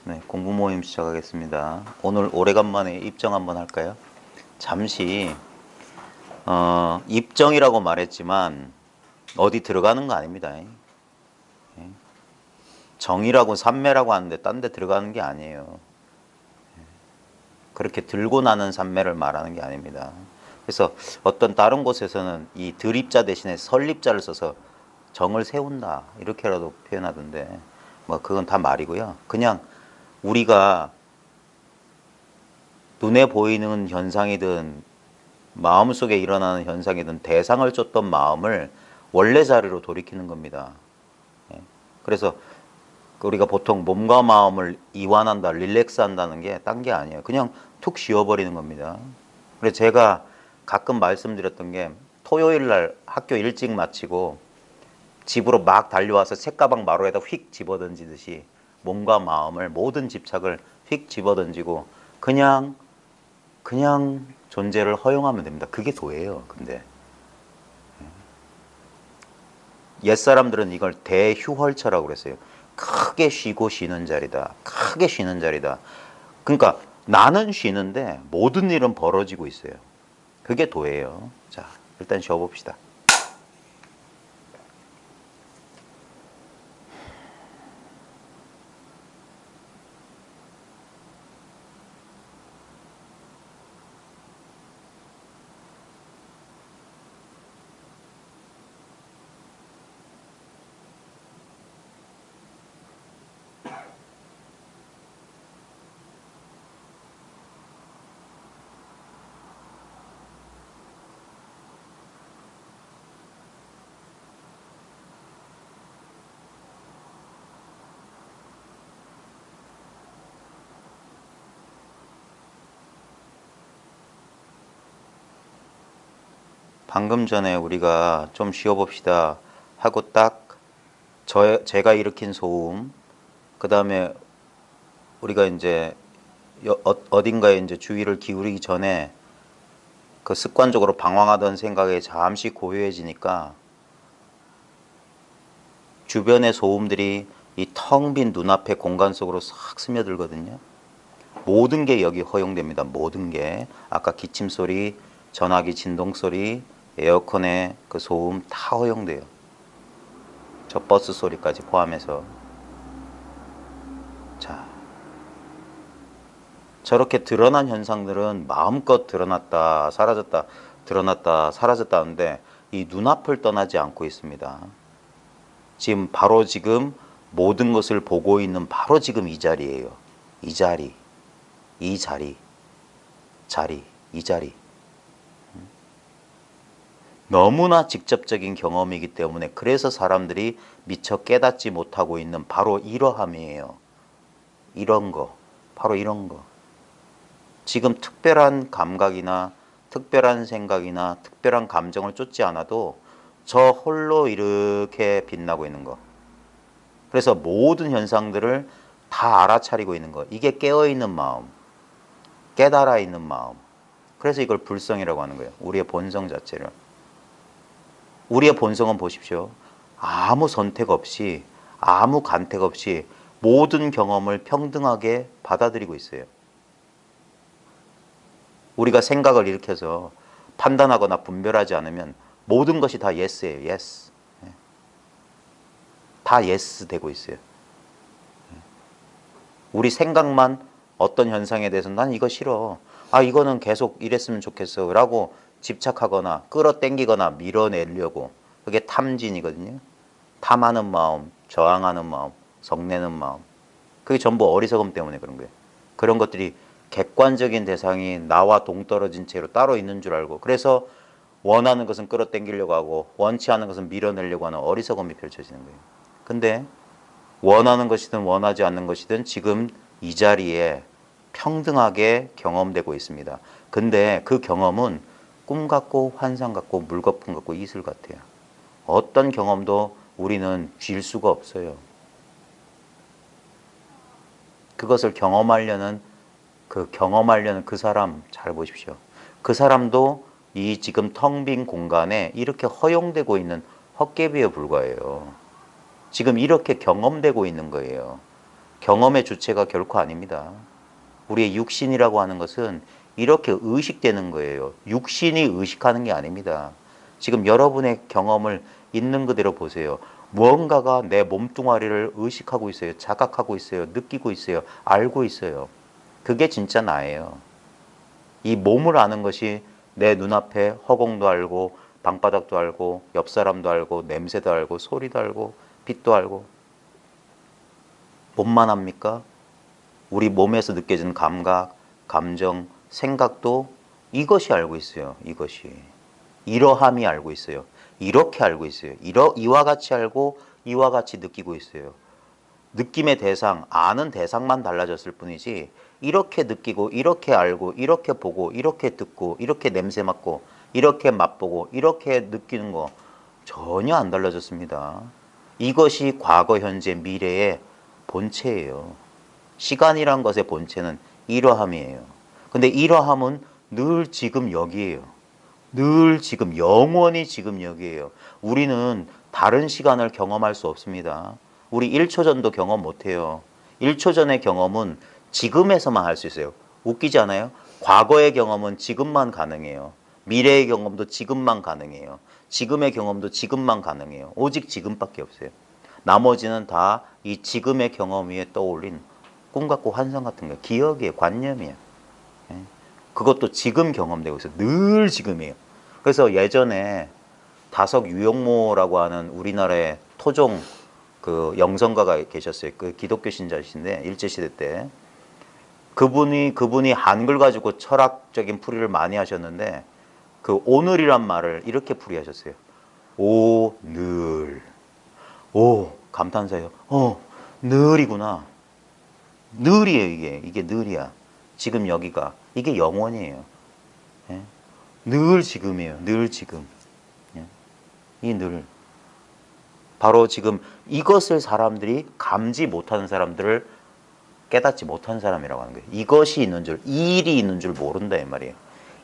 네, 공부 모임 시작하겠습니다. 오늘 오래간만에 입정 한번 할까요? 잠시 입정이라고 말했지만 어디 들어가는 거 아닙니다. 정이라고 삼매라고 하는데 딴 데 들어가는 게 아니에요. 그렇게 들고 나는 삼매를 말하는 게 아닙니다. 그래서 어떤 다른 곳에서는 이 들입자 대신에 설립자를 써서 정을 세운다 이렇게라도 표현하던데 뭐 그건 다 말이고요. 그냥 우리가 눈에 보이는 현상이든 마음속에 일어나는 현상이든 대상을 쫓던 마음을 원래 자리로 돌이키는 겁니다. 그래서 우리가 보통 몸과 마음을 이완한다, 릴렉스 한다는 게 딴 게 아니에요. 그냥 툭 쉬어버리는 겁니다. 그래서 제가 가끔 말씀드렸던 게 토요일 날 학교 일찍 마치고 집으로 막 달려와서 책가방 마루에다 휙 집어던지듯이 몸과 마음을 모든 집착을 휙 집어던지고 그냥 존재를 허용하면 됩니다. 그게 도예요. 근데 옛사람들은 이걸 대휴헐처라고 그랬어요. 크게 쉬고 쉬는 자리다. 크게 쉬는 자리다. 그러니까 나는 쉬는데 모든 일은 벌어지고 있어요. 그게 도예요. 자, 일단 쉬어봅시다. 방금 전에 우리가 좀 쉬어봅시다 하고 딱 제가 일으킨 소음, 그 다음에 우리가 이제 어딘가에 이제 주의를 기울이기 전에 그 습관적으로 방황하던 생각에 잠시 고요해지니까 주변의 소음들이 이 텅 빈 눈앞의 공간 속으로 싹 스며들거든요. 모든 게 여기 허용됩니다. 모든 게. 아까 기침 소리, 전화기 진동 소리, 에어컨의 그 소음 다 허용돼요. 저 버스 소리까지 포함해서. 자, 저렇게 드러난 현상들은 마음껏 드러났다, 사라졌다, 드러났다, 사라졌다 하는데 이 눈앞을 떠나지 않고 있습니다. 지금 바로 지금 모든 것을 보고 있는 바로 지금 이 자리예요. 이 자리, 이 자리, 이 자리. 너무나 직접적인 경험이기 때문에 그래서 사람들이 미처 깨닫지 못하고 있는 바로 이러함이에요. 이런 거, 바로 이런 거. 지금 특별한 감각이나 특별한 생각이나 특별한 감정을 쫓지 않아도 저 홀로 이렇게 빛나고 있는 거. 그래서 모든 현상들을 다 알아차리고 있는 거. 이게 깨어있는 마음, 깨달아 있는 마음. 그래서 이걸 불성이라고 하는 거예요. 우리의 본성 자체를. 우리의 본성은 보십시오. 아무 선택 없이, 아무 간택 없이 모든 경험을 평등하게 받아들이고 있어요. 우리가 생각을 일으켜서 판단하거나 분별하지 않으면 모든 것이 다 yes예요. yes. 다 yes 되고 있어요. 우리 생각만 어떤 현상에 대해서 난 이거 싫어. 아, 이거는 계속 이랬으면 좋겠어. 라고 집착하거나 끌어당기거나 밀어내려고. 그게 탐진이거든요. 탐하는 마음, 저항하는 마음, 성내는 마음. 그게 전부 어리석음 때문에 그런 거예요. 그런 것들이 객관적인 대상이 나와 동떨어진 채로 따로 있는 줄 알고 그래서 원하는 것은 끌어당기려고 하고 원치 않은 것은 밀어내려고 하는 어리석음이 펼쳐지는 거예요. 근데 원하는 것이든 원하지 않는 것이든 지금 이 자리에 평등하게 경험되고 있습니다. 근데 그 경험은 꿈 같고 환상 같고 물거품 같고 이슬 같아요. 어떤 경험도 우리는 쥘 수가 없어요. 그것을 경험하려는 그 사람 잘 보십시오. 그 사람도 이 지금 텅 빈 공간에 이렇게 허용되고 있는 헛개비에 불과해요. 지금 이렇게 경험되고 있는 거예요. 경험의 주체가 결코 아닙니다. 우리의 육신이라고 하는 것은 이렇게 의식되는 거예요. 육신이 의식하는 게 아닙니다. 지금 여러분의 경험을 있는 그대로 보세요. 무언가가 내 몸뚱아리를 의식하고 있어요. 자각하고 있어요. 느끼고 있어요. 알고 있어요. 그게 진짜 나예요. 이 몸을 아는 것이 내 눈앞에 허공도 알고 방바닥도 알고 옆 사람도 알고 냄새도 알고 소리도 알고 빛도 알고 몸만 합니까? 우리 몸에서 느껴지는 감각, 감정, 생각도 이것이 알고 있어요. 이것이. 이러함이 알고 있어요. 이렇게 알고 있어요. 이와 같이 알고 이와 같이 느끼고 있어요. 느낌의 대상, 아는 대상만 달라졌을 뿐이지 이렇게 느끼고 이렇게 알고 이렇게 보고 이렇게 듣고 이렇게 냄새 맡고 이렇게 맛보고 이렇게 느끼는 거 전혀 안 달라졌습니다. 이것이 과거, 현재, 미래의 본체예요. 시간이란 것의 본체는 이러함이에요. 근데 이러함은 늘 지금 여기에요. 늘 지금, 영원히 지금 여기에요. 우리는 다른 시간을 경험할 수 없습니다. 우리 1초 전도 경험 못해요. 1초 전의 경험은 지금에서만 할 수 있어요. 웃기지 않아요? 과거의 경험은 지금만 가능해요. 미래의 경험도 지금만 가능해요. 지금의 경험도 지금만 가능해요. 오직 지금밖에 없어요. 나머지는 다 이 지금의 경험 위에 떠올린 꿈 같고 환상 같은 거예요. 기억이에요. 관념이에요. 그것도 지금 경험되고 있어요. 늘 지금이에요. 그래서 예전에 다석 유영모라고 하는 우리나라의 토종 그 영성가가 계셨어요. 그 기독교 신자이신데 일제시대 때 그분이 한글 가지고 철학적인 풀이를 많이 하셨는데 그 오늘이란 말을 이렇게 풀이하셨어요. 오늘. 오, 감탄사예요. 늘이구나. 늘이에요, 이게 늘이야. 지금 여기가. 이게 영원이에요. 예? 늘 지금이에요. 늘 지금. 예? 이 늘. 바로 지금 이것을 사람들이 감지 못하는 사람들을 깨닫지 못한 사람이라고 하는 거예요. 이것이 있는 줄, 이 일이 있는 줄 모른다 이 말이에요.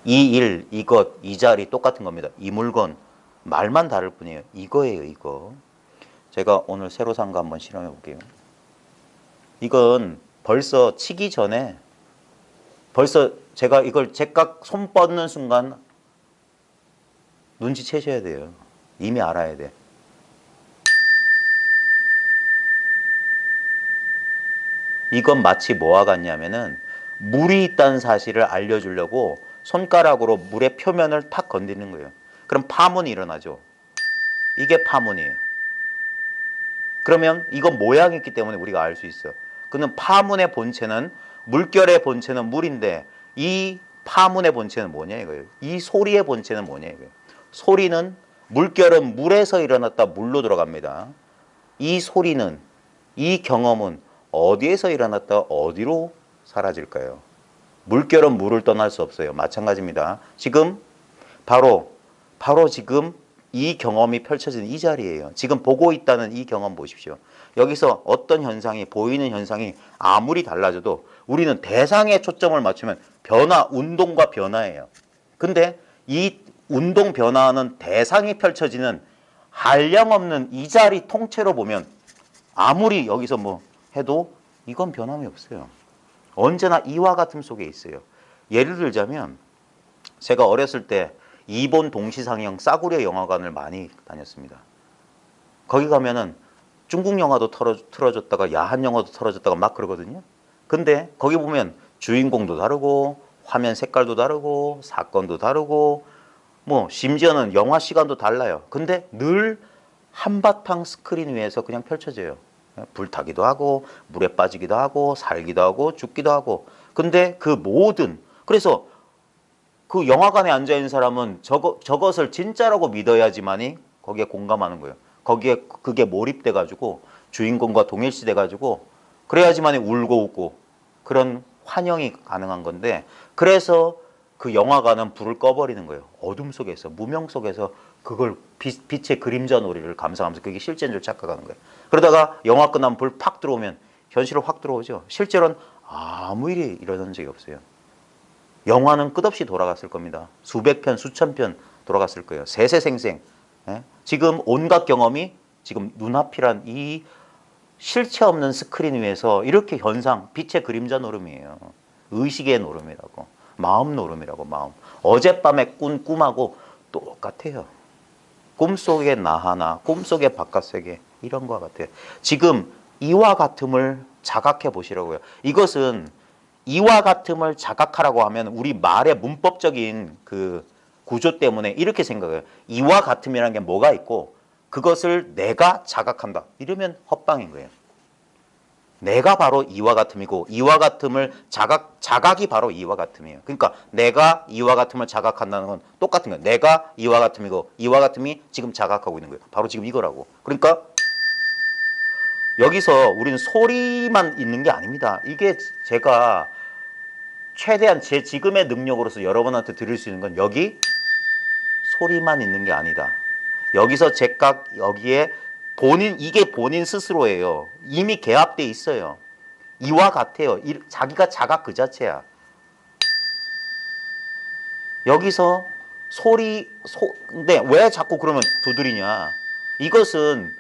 이 일, 이것, 이 자리 똑같은 겁니다. 이 물건, 말만 다를 뿐이에요. 이거예요, 이거. 제가 오늘 새로 산 거 한번 실험해 볼게요. 이건 벌써 치기 전에 벌써 제가 이걸 제깍 손 뻗는 순간 눈치채셔야 돼요. 이미 알아야 돼. 이건 마치 뭐와 같냐면은 물이 있다는 사실을 알려주려고 손가락으로 물의 표면을 탁 건드리는 거예요. 그럼 파문이 일어나죠. 이게 파문이에요. 그러면 이건 모양이 있기 때문에 우리가 알 수 있어. 그는 파문의 본체는 물결의 본체는 물인데 이 파문의 본체는 뭐냐 이거예요. 이 소리의 본체는 뭐냐 이거예요. 소리는 물결은 물에서 일어났다 물로 들어갑니다. 이 소리는 이 경험은 어디에서 일어났다 어디로 사라질까요? 물결은 물을 떠날 수 없어요. 마찬가지입니다. 지금 바로 지금 이 경험이 펼쳐지는 이 자리예요. 지금 보고 있다는 이 경험 보십시오. 여기서 어떤 현상이 보이는 현상이 아무리 달라져도 우리는 대상에 초점을 맞추면 변화, 운동과 변화예요. 근데 이 운동 변화는 대상이 펼쳐지는 한량없는 이 자리 통째로 보면 아무리 여기서 뭐 해도 이건 변함이 없어요. 언제나 이와 같음 속에 있어요. 예를 들자면 제가 어렸을 때 일본 동시상영 싸구려 영화관을 많이 다녔습니다. 거기 가면은 중국 영화도 틀어줬다가 야한 영화도 틀어줬다가 막 그러거든요. 근데 거기 보면 주인공도 다르고 화면 색깔도 다르고 사건도 다르고 뭐 심지어는 영화 시간도 달라요. 근데 늘 한바탕 스크린 위에서 그냥 펼쳐져요. 불타기도 하고 물에 빠지기도 하고 살기도 하고 죽기도 하고. 근데 그 모든 그래서 그 영화관에 앉아있는 사람은 저것을 진짜라고 믿어야지만이 거기에 공감하는 거예요. 거기에 그게 몰입돼가지고 주인공과 동일시돼가지고 그래야지만이 울고 웃고 그런 환영이 가능한 건데 그래서 그 영화관은 불을 꺼버리는 거예요. 어둠 속에서 무명 속에서 그걸 빛의 그림자 놀이를 감상하면서 그게 실제인 줄 착각하는 거예요. 그러다가 영화 끝나면 불 팍 들어오면 현실로 확 들어오죠. 실제로는 아무 일이 일어난 적이 없어요. 영화는 끝없이 돌아갔을 겁니다. 수백 편, 수천 편 돌아갔을 거예요. 세세생생. 예? 지금 온갖 경험이 지금 눈앞이란 이 실체 없는 스크린 위에서 이렇게 현상, 빛의 그림자 노름이에요. 의식의 노름이라고. 마음 노름이라고, 마음. 어젯밤에 꾼 꿈하고 똑같아요. 꿈속의 나 하나, 꿈속의 바깥 세계, 이런 것 같아요. 지금 이와 같음을 자각해 보시라고요. 이것은 이와 같음을 자각하라고 하면 우리 말의 문법적인 그 구조 때문에 이렇게 생각해요. 이와 같음이라는 게 뭐가 있고 그것을 내가 자각한다. 이러면 헛방인 거예요. 내가 바로 이와 같음이고 이와 같음을 자각이 바로 이와 같음이에요. 그러니까 내가 이와 같음을 자각한다는 건 똑같은 거예요. 내가 이와 같음이고 이와 같음이 지금 자각하고 있는 거예요. 바로 지금 이거라고. 그러니까 여기서 우리는 소리만 있는 게 아닙니다. 이게 제가 최대한 제 지금의 능력으로서 여러분한테 드릴 수 있는 건 여기 소리만 있는 게 아니다. 여기서 제각 여기에 이게 본인 스스로예요. 이미 개합돼 있어요. 이와 같아요. 자기가 자각 그 자체야. 여기서 근데 왜 자꾸 그러면 두드리냐? 이것은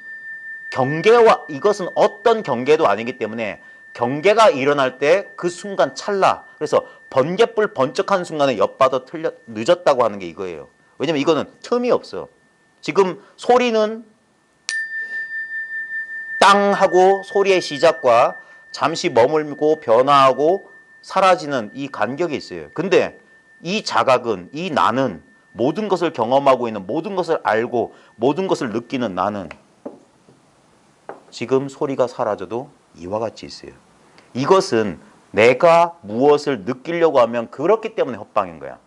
이것은 어떤 경계도 아니기 때문에 경계가 일어날 때 그 순간 찰나. 그래서 번갯불 번쩍한 순간에 엿봐도 늦었다고 하는 게 이거예요. 왜냐면 이거는 틈이 없어. 지금 소리는 땅 하고 소리의 시작과 잠시 머물고 변화하고 사라지는 이 간격이 있어요. 근데 이 자각은, 이 나는 모든 것을 경험하고 있는, 모든 것을 알고 모든 것을 느끼는 나는 지금 소리가 사라져도 이와 같이 있어요. 이것은 내가 무엇을 느끼려고 하면 그렇기 때문에 헛방인 거야.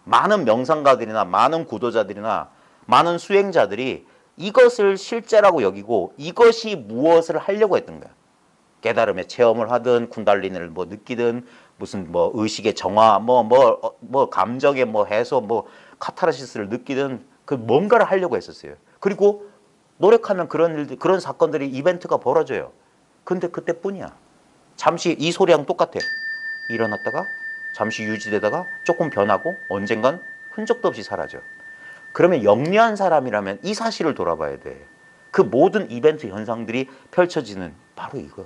많은 명상가들이나 많은 구도자들이나 많은 수행자들이 이것을 실제라고 여기고 이것이 무엇을 하려고 했던 거야. 깨달음의 체험을 하든 쿤달리니를 뭐 느끼든 무슨 뭐 의식의 정화 뭐 감정의 뭐 해소 뭐 카타르시스를 느끼든 그 뭔가를 하려고 했었어요. 그리고 노력하면 그런 사건들이 이벤트가 벌어져요. 근데 그때뿐이야. 잠시 이 소리랑 똑같아. 일어났다가 잠시 유지되다가 조금 변하고 언젠간 흔적도 없이 사라져. 그러면 영리한 사람이라면 이 사실을 돌아봐야 돼. 그 모든 이벤트 현상들이 펼쳐지는 바로 이거.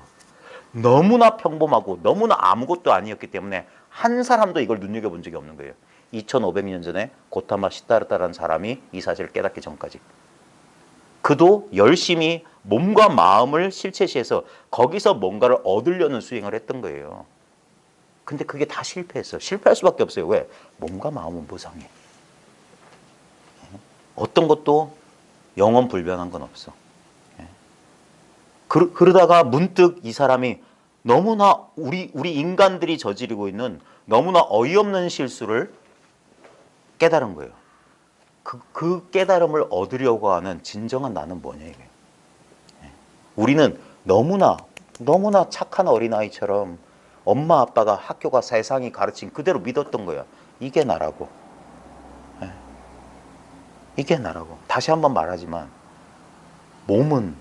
너무나 평범하고 너무나 아무것도 아니었기 때문에 한 사람도 이걸 눈여겨본 적이 없는 거예요. 2500년 전에 고타마 시다르타라는 사람이 이 사실을 깨닫기 전까지. 그도 열심히 몸과 마음을 실체시해서 거기서 뭔가를 얻으려는 수행을 했던 거예요. 근데 그게 다 실패했어. 실패할 수밖에 없어요. 왜? 몸과 마음은 무상해. 어떤 것도 영원 불변한 건 없어. 그러다가 문득 이 사람이 너무나 우리 인간들이 저지르고 있는 너무나 어이없는 실수를 깨달은 거예요. 그 깨달음을 얻으려고 하는 진정한 나는 뭐냐 이게. 우리는 너무나 착한 어린아이처럼 엄마 아빠가 학교가 세상이 가르친 그대로 믿었던 거야. 이게 나라고. 이게 나라고. 다시 한번 말하지만 몸은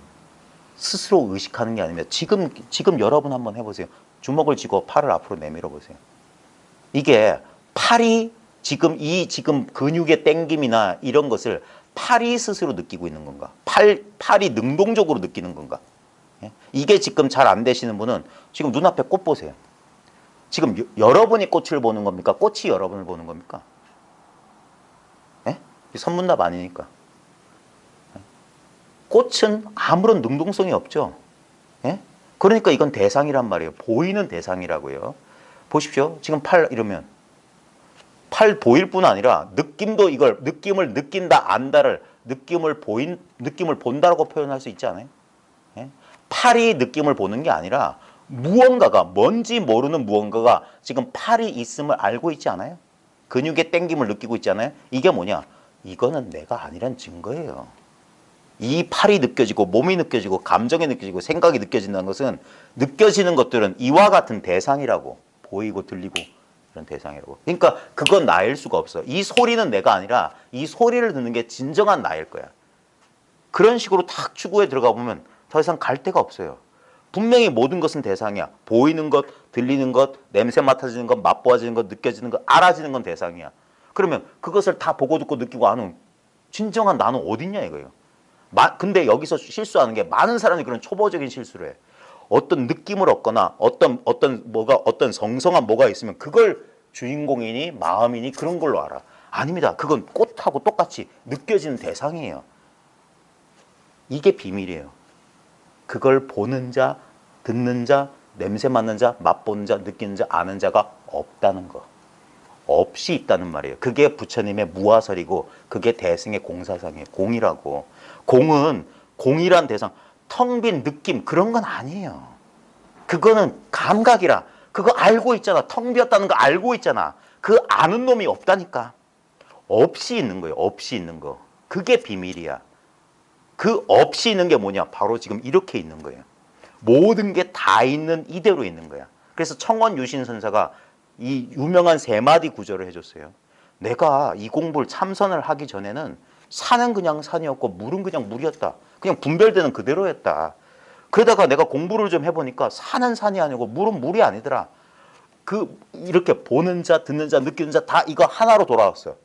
스스로 의식하는 게 아니면 지금 여러분 한번 해보세요. 주먹을 쥐고 팔을 앞으로 내밀어 보세요. 이게 팔이 지금 근육의 땡김이나 이런 것을 팔이 스스로 느끼고 있는 건가? 팔이 능동적으로 느끼는 건가? 이게 지금 잘 안 되시는 분은 지금 눈앞에 꽃 보세요. 지금 여러분이 꽃을 보는 겁니까? 꽃이 여러분을 보는 겁니까? 선문답 아니니까. 꽃은 아무런 능동성이 없죠. 그러니까 이건 대상이란 말이에요. 보이는 대상이라고요. 보십시오. 지금 팔 이러면 팔 보일 뿐 아니라 느낌도 이걸 느낌을 느낀다 안다를 느낌을 본다라고 표현할 수 있지 않아요? 팔이 느낌을 보는 게 아니라 무언가가 뭔지 모르는 무언가가 지금 팔이 있음을 알고 있지 않아요? 근육의 땡김을 느끼고 있지 않아요? 이게 뭐냐? 이거는 내가 아니란 증거예요. 이 팔이 느껴지고 몸이 느껴지고 감정이 느껴지고 생각이 느껴진다는 것은 느껴지는 것들은 이와 같은 대상이라고. 보이고 들리고 이런 대상이라고. 그러니까 그건 나일 수가 없어. 이 소리는 내가 아니라 이 소리를 듣는 게 진정한 나일 거야. 그런 식으로 탁 추구에 들어가 보면 더 이상 갈 데가 없어요. 분명히 모든 것은 대상이야. 보이는 것, 들리는 것, 냄새 맡아지는 것, 맛보아지는 것, 느껴지는 것, 알아지는 건 대상이야. 그러면 그것을 다 보고 듣고 느끼고 아는 진정한 나는 어딨냐 이거예요. 근데 여기서 실수하는 게 많은 사람들이 그런 초보적인 실수를 해. 어떤 느낌을 얻거나 어떤 성성한 뭐가 있으면 그걸 주인공이니 마음이니 그런 걸로 알아. 아닙니다. 그건 꽃하고 똑같이 느껴지는 대상이에요. 이게 비밀이에요. 그걸 보는 자, 듣는 자, 냄새 맡는 자, 맛보는 자, 느끼는 자, 아는 자가 없다는 거. 없이 있다는 말이에요. 그게 부처님의 무화설이고 그게 대승의 공사상이에요. 공이라고. 공은 공이란 대상, 텅 빈 느낌 그런 건 아니에요. 그거는 감각이라. 그거 알고 있잖아. 텅 비었다는 거 알고 있잖아. 그 아는 놈이 없다니까. 없이 있는 거예요. 없이 있는 거. 그게 비밀이야. 그 없이 있는 게 뭐냐? 바로 지금 이렇게 있는 거예요. 모든 게 다 있는 이대로 있는 거야. 그래서 청원 유신선사가 이 유명한 세 마디 구절을 해줬어요. 내가 이 공부를 참선을 하기 전에는 산은 그냥 산이었고 물은 그냥 물이었다. 그냥 분별되는 그대로였다. 그러다가 내가 공부를 좀 해보니까 산은 산이 아니고 물은 물이 아니더라. 이렇게 보는 자, 듣는 자, 느끼는 자 다 이거 하나로 돌아왔어요.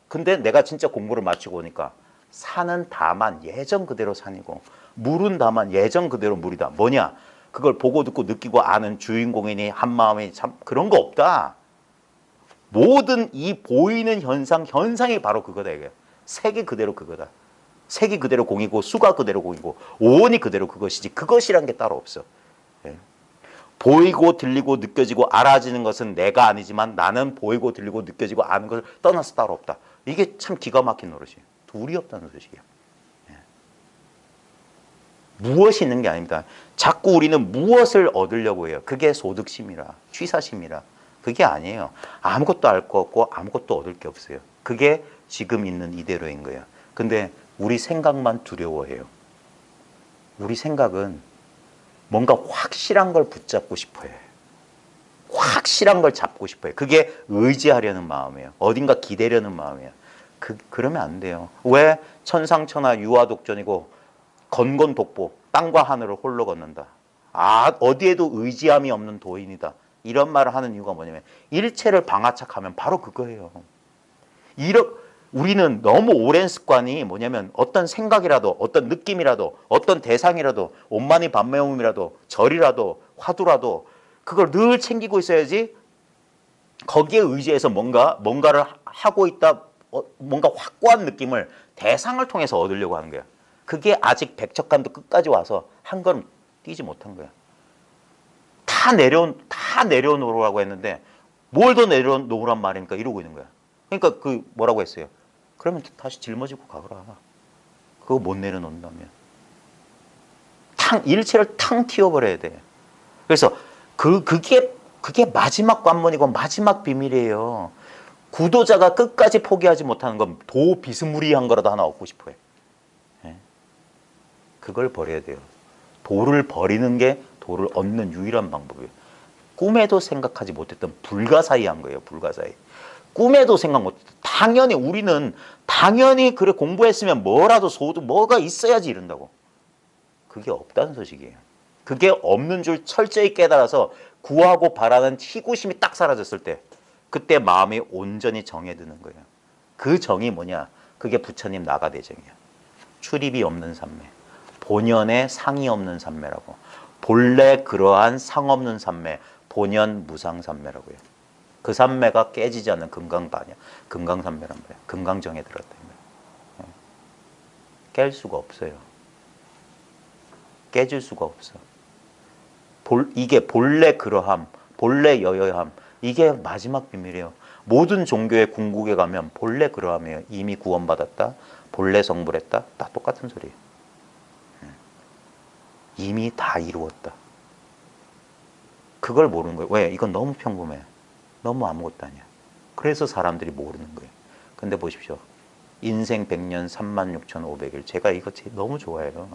근데 내가 진짜 공부를 마치고 오니까 산은 다만 예전 그대로 산이고 물은 다만 예전 그대로 물이다. 뭐냐? 그걸 보고 듣고 느끼고 아는 주인공이니 한마음이니 참 그런 거 없다. 모든 이 보이는 현상이 바로 그거다. 이게 색이 그대로 그거다. 색이 그대로 공이고 수가 그대로 공이고 오온이 그대로 그것이지 그것이란 게 따로 없어. 예. 보이고 들리고 느껴지고 알아지는 것은 내가 아니지만 나는 보이고 들리고 느껴지고 아는 것을 떠나서 따로 없다. 이게 참 기가 막힌 노릇이에요. 둘이 없다는 소식이에요. 예. 무엇이 있는 게 아닙니다. 자꾸 우리는 무엇을 얻으려고 해요. 그게 소득심이라 취사심이라. 그게 아니에요. 아무것도 알 거 없고 아무것도 얻을 게 없어요. 그게 지금 있는 이대로인 거예요. 근데 우리 생각만 두려워해요. 우리 생각은 뭔가 확실한 걸 붙잡고 싶어요. 확실한 걸 잡고 싶어요. 그게 의지하려는 마음이에요. 어딘가 기대려는 마음이에요. 그러면 안 돼요. 왜? 천상천하 유아독존이고 건건독보 땅과 하늘을 홀로 걷는다. 어디에도 의지함이 없는 도인이다. 이런 말을 하는 이유가 뭐냐면 일체를 방아착하면 바로 그거예요. 우리는 너무 오랜 습관이 뭐냐면 어떤 생각이라도 어떤 느낌이라도 어떤 대상이라도 온만이 반매음이라도 절이라도 화두라도 그걸 늘 챙기고 있어야지 거기에 의지해서 뭔가를 하고 있다. 뭔가 확고한 느낌을 대상을 통해서 얻으려고 하는 거야. 그게 아직 백척간도 끝까지 와서 한 걸음 뛰지 못한 거야. 다 내려놓으라고 했는데 뭘 더 내려놓으란 말입니까? 이러고 있는 거야. 그러니까 뭐라고 했어요? 그러면 다시 짊어지고 가거라. 그거 못 내려놓는다면. 일체를 탕 튀어버려야 돼. 그래서 그게 마지막 관문이고 마지막 비밀이에요. 구도자가 끝까지 포기하지 못하는 건 비스무리한 거라도 하나 얻고 싶어요. 그걸 버려야 돼요. 도를 버리는 게 도를 얻는 유일한 방법이에요. 꿈에도 생각하지 못했던 불가사의한 거예요. 불가사의. 꿈에도 생각 못했던. 우리는 당연히 그래 공부했으면 뭐라도 뭐가 있어야지 이런다고. 그게 없다는 소식이에요. 그게 없는 줄 철저히 깨달아서 구하고 바라는 희구심이 딱 사라졌을 때 그때 마음이 온전히 정에 드는 거예요. 그 정이 뭐냐? 그게 부처님 나가대정이야. 출입이 없는 삼매. 본연의 상이 없는 삼매라고. 본래 그러한 상 없는 삼매. 본연 무상 삼매라고 해요. 그 삼매가 깨지지 않는 금강반이야. 금강삼매란 말이야. 금강정에 들었다. 깰 수가 없어요. 깨질 수가 없어. 이게 본래 그러함, 본래 여여함. 이게 마지막 비밀이에요. 모든 종교의 궁극에 가면 본래 그러함이에요. 이미 구원받았다. 본래 성불했다. 다 똑같은 소리예요. 이미 다 이루었다. 그걸 모르는 거예요. 왜? 이건 너무 평범해. 너무 아무것도 아니야. 그래서 사람들이 모르는 거예요. 근데 보십시오. 인생 100년 36,500일. 제가 이거 너무 좋아해요.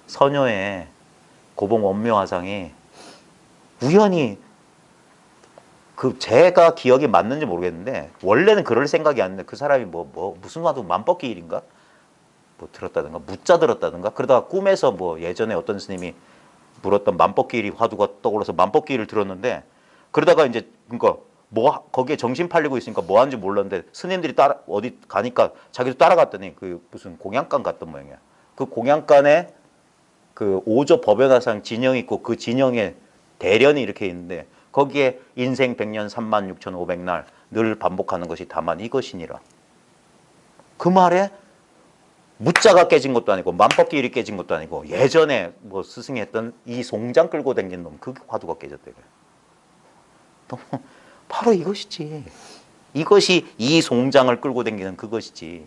서녀의 고봉 원묘화상이 우연히 제가 기억이 맞는지 모르겠는데 원래는 그럴 생각이 아닌데 그 사람이 무슨 화두 만법기일인가? 들었다든가 묻자 들었다든가 그러다가 꿈에서 예전에 어떤 스님이 물었던 만법기일이 화두가 떠올라서 만법기일을 들었는데 그러다가 이제 그러니까 거기에 정신 팔리고 있으니까 뭐 하는지 몰랐는데 스님들이 어디 가니까 자기도 따라갔더니 무슨 공양간 갔던 모양이야. 그 공양간에 그 5조 법연화상 진영 있고 그 진영에 대련이 이렇게 있는데 거기에 인생 100년 36,500날 늘 반복하는 것이 다만 이것이니라. 그 말에 무자가 깨진 것도 아니고 만법길이 깨진 것도 아니고 예전에 뭐 스승이 했던 이 송장 끌고 다니는 놈 그 화두가 깨졌대요. 바로 이것이지. 이것이 이 송장을 끌고 다니는 그것이지.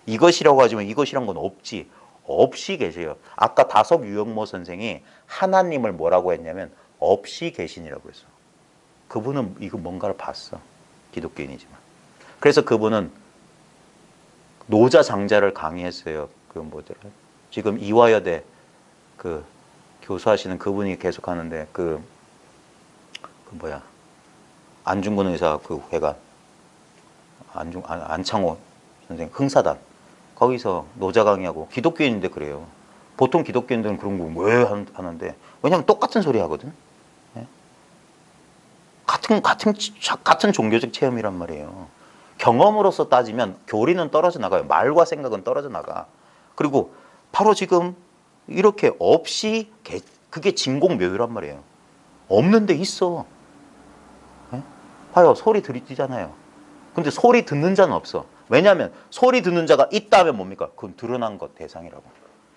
이것이라고 하지만 이것이란 건 없지. 없이 계세요. 아까 다석 유영모 선생이 하나님을 뭐라고 했냐면 없이 계신이라고 했어. 그분은 이거 뭔가를 봤어. 기독교인이지만. 그래서 그분은 노자 장자를 강의했어요. 그 뭐더라. 지금 이화여대 그 교수하시는 그분이 계속 하는데 그 뭐야. 안중근 의사 그 회관 안창호 선생 흥사단 거기서 노자 강의하고 기독교인인데 그래요. 보통 기독교인들은 그런 거 왜 하는데 왜냐하면 똑같은 소리 하거든. 예? 같은 종교적 체험이란 말이에요. 경험으로서 따지면 교리는 떨어져 나가요. 말과 생각은 떨어져 나가. 그리고 바로 지금 이렇게 없이 그게 진공묘유란 말이에요. 없는데 있어. 예? 봐요. 소리 들리잖아요. 근데 소리 듣는 자는 없어. 왜냐하면 소리 듣는 자가 있다면 뭡니까? 그건 드러난 것 대상이라고.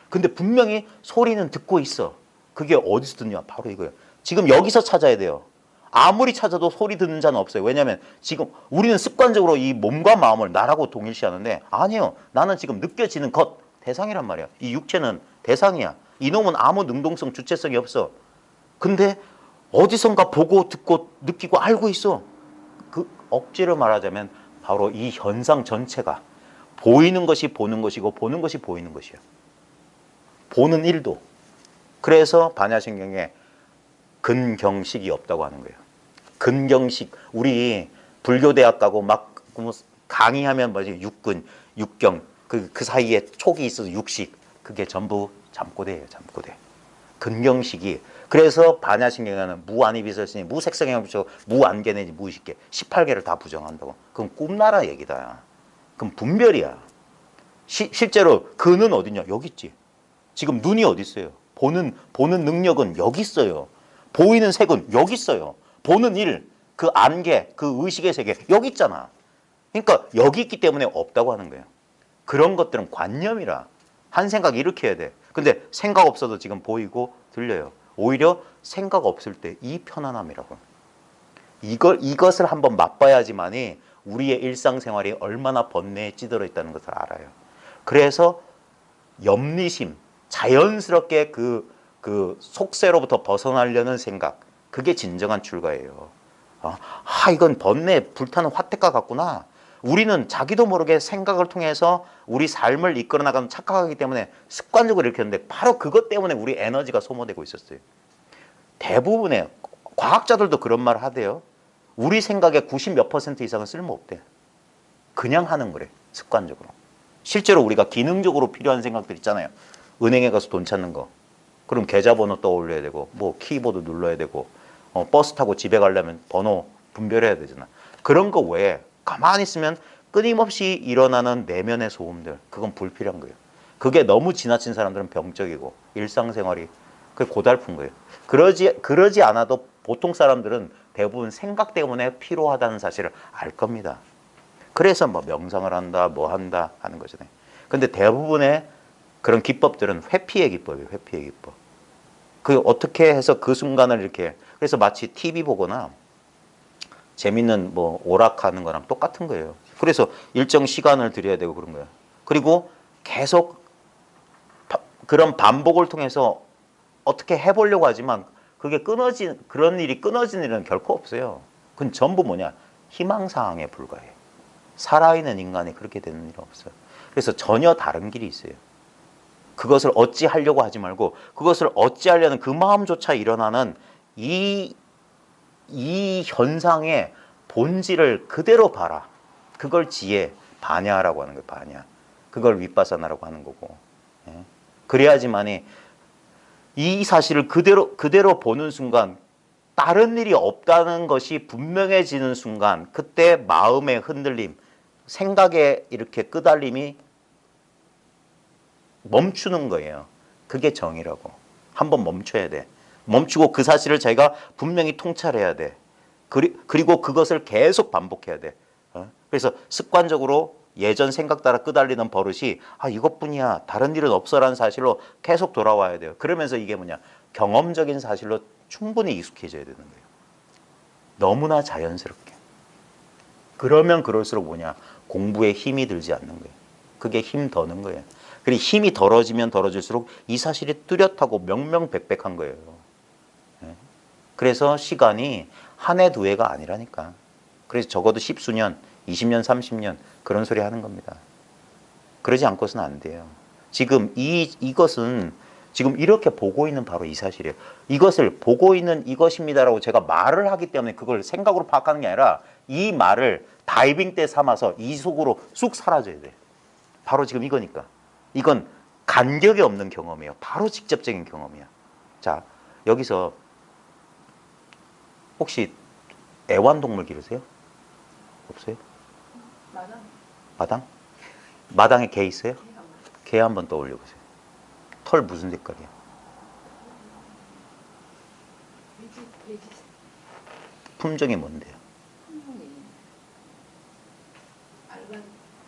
근데 분명히 소리는 듣고 있어. 그게 어디서 듣냐? 바로 이거예요. 지금 여기서 찾아야 돼요. 아무리 찾아도 소리 듣는 자는 없어요. 왜냐하면 지금 우리는 습관적으로 이 몸과 마음을 나라고 동일시하는데 아니요. 나는 지금 느껴지는 것 대상이란 말이야. 이 육체는 대상이야. 이놈은 아무 능동성 주체성이 없어. 근데 어디선가 보고 듣고 느끼고 알고 있어. 그 억지로 말하자면 바로 이 현상 전체가 보이는 것이 보는 것이고 보는 것이 보이는 것이야. 보는 일도. 그래서 반야신경에 근경식이 없다고 하는 거예요. 근경식. 우리 불교대학 가고 막 강의하면 뭐지 육근, 육경 그 사이에 촉이 있어서 육식. 그게 전부 잠꼬대예요. 잠꼬대. 근경식이. 그래서 반야신경에는 무안이비설신이 무색성향 부처 무안개내지 무의식계 18개를 다 부정한다고. 그럼 꿈나라 얘기다. 그럼 분별이야. 실제로 근은 어디냐? 여기 있지. 지금 눈이 어디 있어요? 보는 능력은 여기 있어요. 보이는 색은 여기 있어요. 보는 일, 그 안개, 그 의식의 세계 여기 있잖아. 그러니까 여기 있기 때문에 없다고 하는 거예요. 그런 것들은 관념이라. 한 생각 이렇게 해야 돼. 근데 생각 없어도 지금 보이고 들려요. 오히려 생각 없을 때 이 편안함이라고. 이것을 한번 맛봐야지만이 우리의 일상생활이 얼마나 번뇌에 찌들어 있다는 것을 알아요. 그래서 염리심, 자연스럽게 그 속세로부터 벗어나려는 생각, 그게 진정한 출가예요. 이건 번뇌 불타는 화택과 같구나. 우리는 자기도 모르게 생각을 통해서 우리 삶을 이끌어 나가는 착각하기 때문에 습관적으로 이렇게 했는데 바로 그것 때문에 우리 에너지가 소모되고 있었어요. 대부분의 과학자들도 그런 말을 하대요. 우리 생각의 90몇 % 이상은 쓸모없대. 그냥 하는 거래. 습관적으로. 실제로 우리가 기능적으로 필요한 생각들 있잖아요. 은행에 가서 돈 찾는 거. 그럼 계좌번호 떠올려야 되고 뭐 키보드 눌러야 되고 버스 타고 집에 가려면 번호 분별해야 되잖아. 그런 거 외에 가만히 있으면 끊임없이 일어나는 내면의 소음들. 그건 불필요한 거예요. 그게 너무 지나친 사람들은 병적이고 일상생활이 그게 고달픈 거예요. 그러지 않아도 보통 사람들은 대부분 생각 때문에 피로하다는 사실을 알 겁니다. 그래서 뭐 명상을 한다, 뭐 한다 하는 거잖아요. 근데 대부분의 그런 기법들은 회피의 기법이에요. 회피의 기법. 그 어떻게 해서 그 순간을 이렇게 그래서 마치 TV 보거나 재밌는 뭐 오락하는 거랑 똑같은 거예요. 그래서 일정 시간을 들여야 되고 그런 거예요. 그리고 계속 그런 반복을 통해서 어떻게 해보려고 하지만 그게 그런 일이 끊어지는 일은 결코 없어요. 그건 전부 뭐냐? 희망사항에 불과해요. 살아있는 인간이 그렇게 되는 일은 없어요. 그래서 전혀 다른 길이 있어요. 그것을 어찌하려고 하지 말고 그것을 어찌하려는 그 마음조차 일어나는 이 현상의 본질을 그대로 봐라. 그걸 지혜, 반야라고 하는 거예요. 반야. 그걸 윗바사나라고 하는 거고. 예. 그래야지만이 이 사실을 그대로 보는 순간 다른 일이 없다는 것이 분명해지는 순간 그때 마음의 흔들림, 생각의 이렇게 끄달림이 멈추는 거예요. 그게 정의라고. 한번 멈춰야 돼. 멈추고 그 사실을 자기가 분명히 통찰해야 돼. 그리고 그것을 계속 반복해야 돼. 그래서 습관적으로 예전 생각 따라 끄달리는 버릇이 이것뿐이야, 다른 일은 없어라는 사실로 계속 돌아와야 돼요. 그러면서 이게 뭐냐, 경험적인 사실로 충분히 익숙해져야 되는 거예요. 너무나 자연스럽게. 그러면 그럴수록 뭐냐, 공부에 힘이 들지 않는 거예요. 그게 힘 더는 거예요. 그리고 힘이 덜어지면 덜어질수록 이 사실이 뚜렷하고 명명백백한 거예요. 그래서 시간이 한 해, 두 해가 아니라니까. 그래서 적어도 10수년, 20년, 30년 그런 소리 하는 겁니다. 그러지 않고서는 안 돼요. 지금 이것은 지금 이렇게 보고 있는 바로 이 사실이에요. 이것을 보고 있는 이것입니다라고 제가 말을 하기 때문에 그걸 생각으로 파악하는 게 아니라 이 말을 다이빙 때 삼아서 이 속으로 쑥 사라져야 돼. 바로 지금 이거니까. 이건 간격이 없는 경험이에요. 바로 직접적인 경험이야. 자, 여기서 혹시 애완동물 기르세요? 없어요? 마당? 마당에 개 있어요? 개 한번 떠올려 보세요. 털 무슨 색깔이야? 품종이 뭔데요?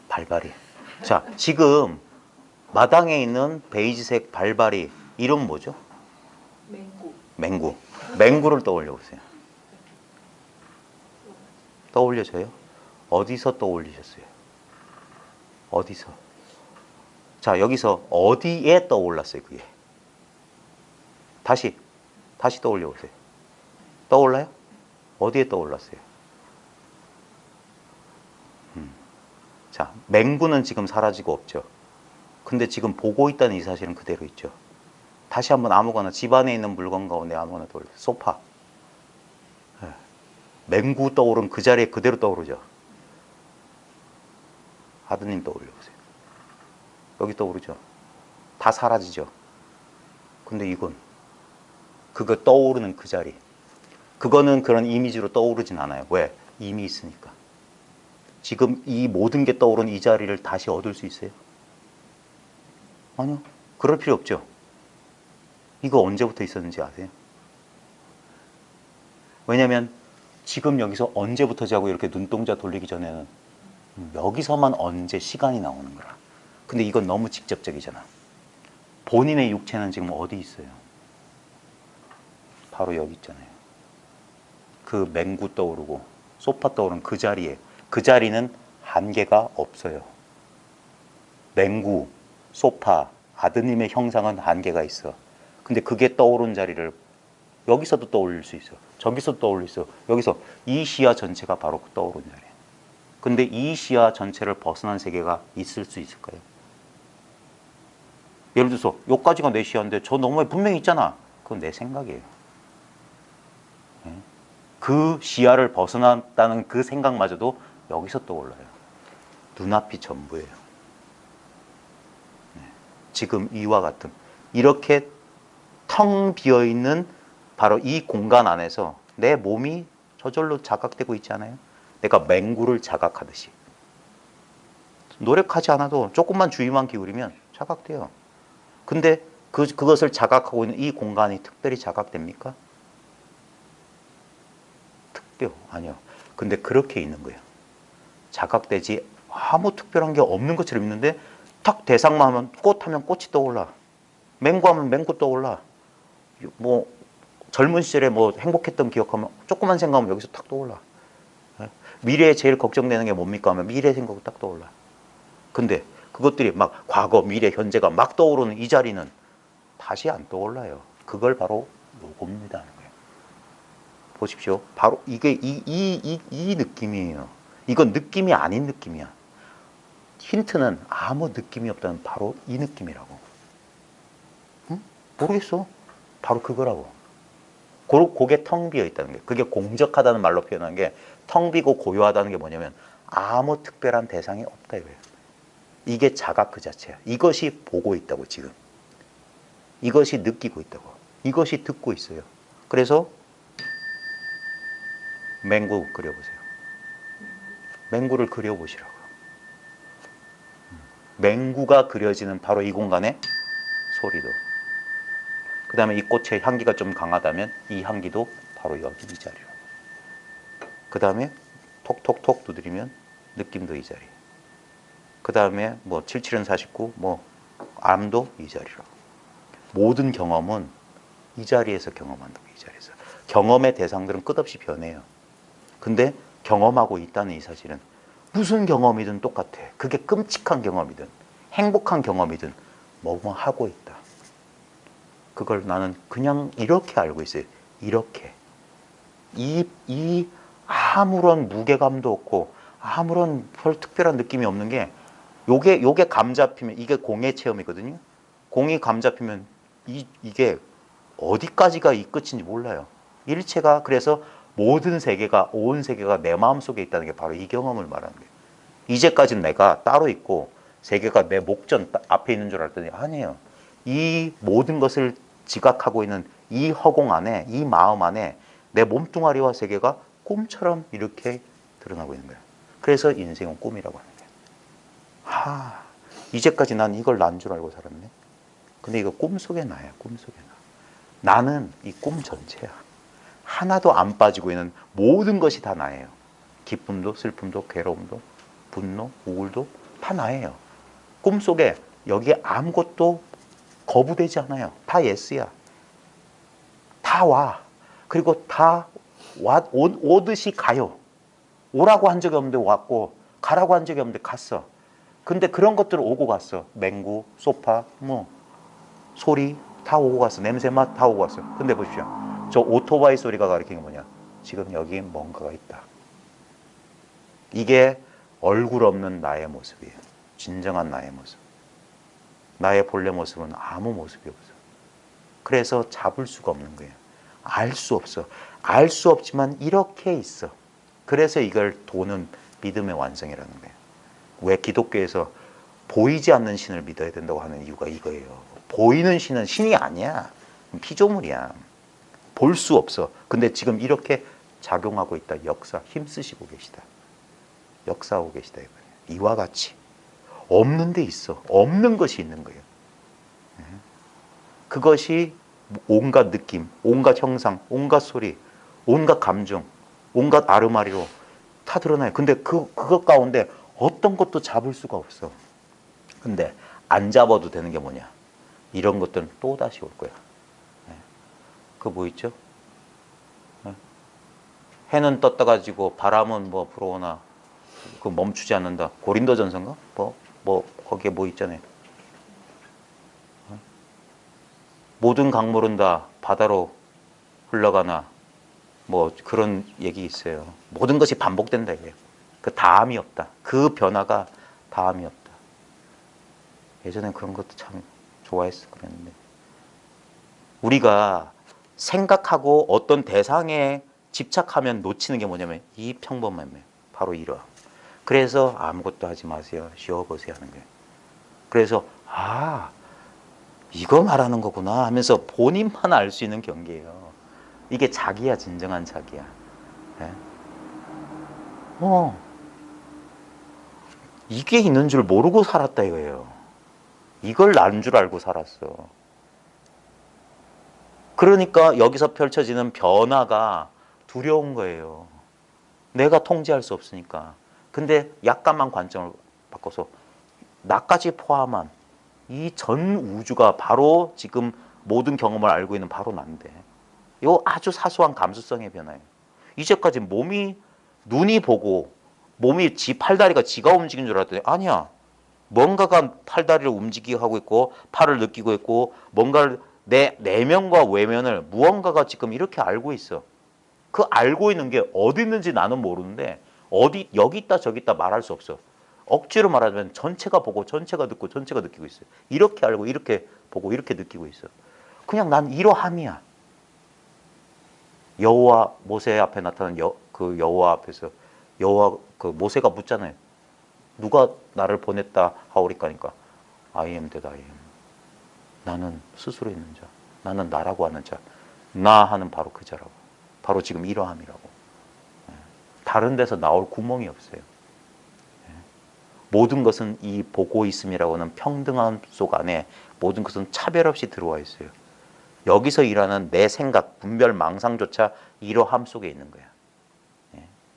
발발이. 자, 지금 마당에 있는 베이지색 발발이 이름 뭐죠? 맹구. 맹구를 떠올려 보세요. 떠올려져요? 어디서 떠올리셨어요? 어디서? 자, 여기서 어디에 떠올랐어요, 그게? 다시 떠올려 보세요. 떠올라요? 어디에 떠올랐어요? 자, 맹구는 지금 사라지고 없죠. 근데 지금 보고 있다는 이 사실은 그대로 있죠. 다시 한번 아무거나 집안에 있는 물건 가운데 아무거나 떠올려요. 소파. 맹구 떠오른 그 자리에 그대로 떠오르죠. 아드님 떠올려 보세요. 여기 떠오르죠. 다 사라지죠. 근데 이건 그거 떠오르는 그 자리. 그거는 그런 이미지로 떠오르진 않아요. 왜? 이미 있으니까. 지금 이 모든 게 떠오른 이 자리를 다시 얻을 수 있어요? 아니요. 그럴 필요 없죠. 이거 언제부터 있었는지 아세요? 왜냐면 지금 여기서 언제부터 자고 이렇게 눈동자 돌리기 전에는 여기서만 언제 시간이 나오는 거라. 근데 이건 너무 직접적이잖아. 본인의 육체는 지금 어디 있어요? 바로 여기 있잖아요. 그 맹구 떠오르고 소파 떠오른 그 자리에, 그 자리는 한계가 없어요. 맹구, 소파, 아드님의 형상은 한계가 있어. 근데 그게 떠오른 자리를 여기서도 떠올릴 수 있어. 저기서도 떠올릴 수 있어. 여기서 이 시야 전체가 바로 떠오른 자리예요. 근데 이 시야 전체를 벗어난 세계가 있을 수 있을까요? 예를 들어서 여기까지가 내 시야인데 저 너머에 분명히 있잖아. 그건 내 생각이에요. 그 시야를 벗어났다는 그 생각마저도 여기서 떠올라요. 눈앞이 전부예요. 지금 이와 같은 이렇게 텅 비어있는 바로 이 공간 안에서 내 몸이 저절로 자각되고 있지 않아요? 내가 맹구를 자각하듯이. 노력하지 않아도 조금만 주의만 기울이면 자각돼요. 근데 그것을 자각하고 있는 이 공간이 특별히 자각됩니까? 아니요. 근데 그렇게 있는 거예요. 자각되지 아무 특별한 게 없는 것처럼 있는데 탁 대상만 하면 꽃 하면 꽃이 떠올라. 맹구 하면 맹구 떠올라. 뭐 젊은 시절에 뭐 행복했던 기억하면 조금만 생각하면 여기서 탁 떠올라. 미래에 제일 걱정되는 게 뭡니까 하면 미래 생각이 딱 떠올라. 근데 그것들이 막 과거, 미래, 현재가 막 떠오르는 이 자리는 다시 안 떠올라요. 그걸 바로 요겁니다 하는 거예요. 보십시오. 바로 이게 이 느낌이에요. 이건 느낌이 아닌 느낌이야. 힌트는 아무 느낌이 없다는 바로 이 느낌이라고. 응? 모르겠어. 바로 그거라고. 그게 텅 비어 있다는 게, 그게 공적하다는 말로 표현한 게 텅 비고 고요하다는 게 뭐냐면 아무 특별한 대상이 없다 이거예요. 이게 자각 그 자체야. 이것이 보고 있다고 지금. 이것이 느끼고 있다고. 이것이 듣고 있어요. 그래서 맹구 그려보세요. 맹구를 그려보시라고. 맹구가 그려지는 바로 이 공간에 소리도. 그 다음에 이 꽃의 향기가 좀 강하다면 이 향기도 바로 여기 이 자리로. 그 다음에 톡톡톡 두드리면 느낌도 이 자리. 그 다음에 뭐 77은 49, 뭐 암도 이 자리로. 모든 경험은 이 자리에서 경험한다고. 이 자리에서. 경험의 대상들은 끝없이 변해요. 근데 경험하고 있다는 이 사실은 무슨 경험이든 똑같아. 그게 끔찍한 경험이든 행복한 경험이든 뭐뭐 하고 있다. 그걸 나는 그냥 이렇게 알고 있어요. 이렇게. 이 아무런 무게감도 없고 아무런 별 특별한 느낌이 없는 게 요게 감 잡히면 이게 공의 체험이거든요. 공이 감 잡히면 이게 어디까지가 이 끝인지 몰라요. 일체가 그래서 모든 세계가 온 세계가 내 마음속에 있다는 게 바로 이 경험을 말하는 거예요. 이제까지는 내가 따로 있고 세계가 내 목전 앞에 있는 줄 알았더니 아니에요. 이 모든 것을 지각하고 있는 이 허공 안에 이 마음 안에 내 몸뚱아리와 세계가 꿈처럼 이렇게 드러나고 있는 거예요. 그래서 인생은 꿈이라고 하는 거예요. 이제까지 난 이걸 난 줄 알고 살았네. 근데 이거 꿈속의 나야. 꿈속의 나. 나는 이 꿈 전체야. 하나도 안 빠지고 있는 모든 것이 다 나예요. 기쁨도 슬픔도 괴로움도 분노, 우울도 다 나예요. 꿈속에 여기에 아무것도 거부되지 않아요. 다 예스야. 다 와. 그리고 다 오듯이 가요. 오라고 한 적이 없는데 왔고 가라고 한 적이 없는데 갔어. 근데 그런 것들을 오고 갔어. 맹구, 소파, 뭐 소리 다 오고 갔어. 냄새 맛 다 오고 갔어. 근데 보십시오. 저 오토바이 소리가 가리키는 게 뭐냐. 지금 여기 뭔가가 있다. 이게 얼굴 없는 나의 모습이에요. 진정한 나의 모습. 나의 본래 모습은 아무 모습이 없어. 그래서 잡을 수가 없는 거예요. 알 수 없어. 알 수 없지만 이렇게 있어. 그래서 이걸 도는 믿음의 완성이라는 거예요. 왜 기독교에서 보이지 않는 신을 믿어야 된다고 하는 이유가 이거예요. 보이는 신은 신이 아니야. 피조물이야. 볼 수 없어. 근데 지금 이렇게 작용하고 있다. 역사 힘쓰시고 계시다. 역사하고 계시다. 이와 같이 없는 데 있어. 없는 것이 있는 거예요. 그것이 온갖 느낌, 온갖 형상, 온갖 소리, 온갖 감정, 온갖 아르마리로 다 드러나요. 근데 그것 가운데 어떤 것도 잡을 수가 없어. 근데 안 잡아도 되는 게 뭐냐? 이런 것들은 또 다시 올 거야. 그거 뭐 있죠? 해는 떴다 가지고 바람은 뭐 불어오나 그 멈추지 않는다. 고린도전서인가? 뭐 거기에 뭐 있잖아요. 모든 강물은 다 바다로 흘러가나 뭐 그런 얘기 있어요. 모든 것이 반복된다 이게요. 그 다음이 없다. 그 변화가 다음이 없다. 예전엔 그런 것도 참 좋아했어. 그랬는데 우리가 생각하고 어떤 대상에 집착하면 놓치는 게 뭐냐면 이 평범함이에요. 바로 이러. 그래서 아무것도 하지 마세요. 쉬어보세요 하는 거예요. 그래서 이거 말하는 거구나 하면서 본인만 알 수 있는 경계예요. 이게 자기야. 진정한 자기야. 네? 이게 있는 줄 모르고 살았다 이거예요. 이걸 난 줄 알고 살았어. 그러니까 여기서 펼쳐지는 변화가 두려운 거예요. 내가 통제할 수 없으니까. 근데 약간만 관점을 바꿔서 나까지 포함한 이 전 우주가 바로 지금 모든 경험을 알고 있는 바로 난데 이 아주 사소한 감수성의 변화예요. 이제까지 눈이 보고 몸이 팔다리가 지가 움직이는 줄 알았더니 아니야. 뭔가가 팔다리를 움직이게 하고 있고 팔을 느끼고 있고 뭔가를 내 내면과 외면을 무언가가 지금 이렇게 알고 있어. 그 알고 있는 게 어디 있는지 나는 모르는데 여기 있다 저기 있다 말할 수 없어. 억지로 말하자면 전체가 보고 전체가 듣고 전체가 느끼고 있어요. 이렇게 알고 이렇게 보고 이렇게 느끼고 있어. 그냥 난 이러함이야. 여호와 모세 앞에 나타난 그 여호와 앞에서 여호와 그 모세가 묻잖아요. 누가 나를 보냈다 하오리까니까 I am that I am. 나는 스스로 있는 자. 나는 나라고 하는 자. 나 하는 바로 그 자라고. 바로 지금 이러함이라고. 다른 데서 나올 구멍이 없어요. 모든 것은 이 보고 있음이라고 하는 평등함 속 안에 모든 것은 차별 없이 들어와 있어요. 여기서 일하는 내 생각, 분별, 망상조차 이러함 속에 있는 거야.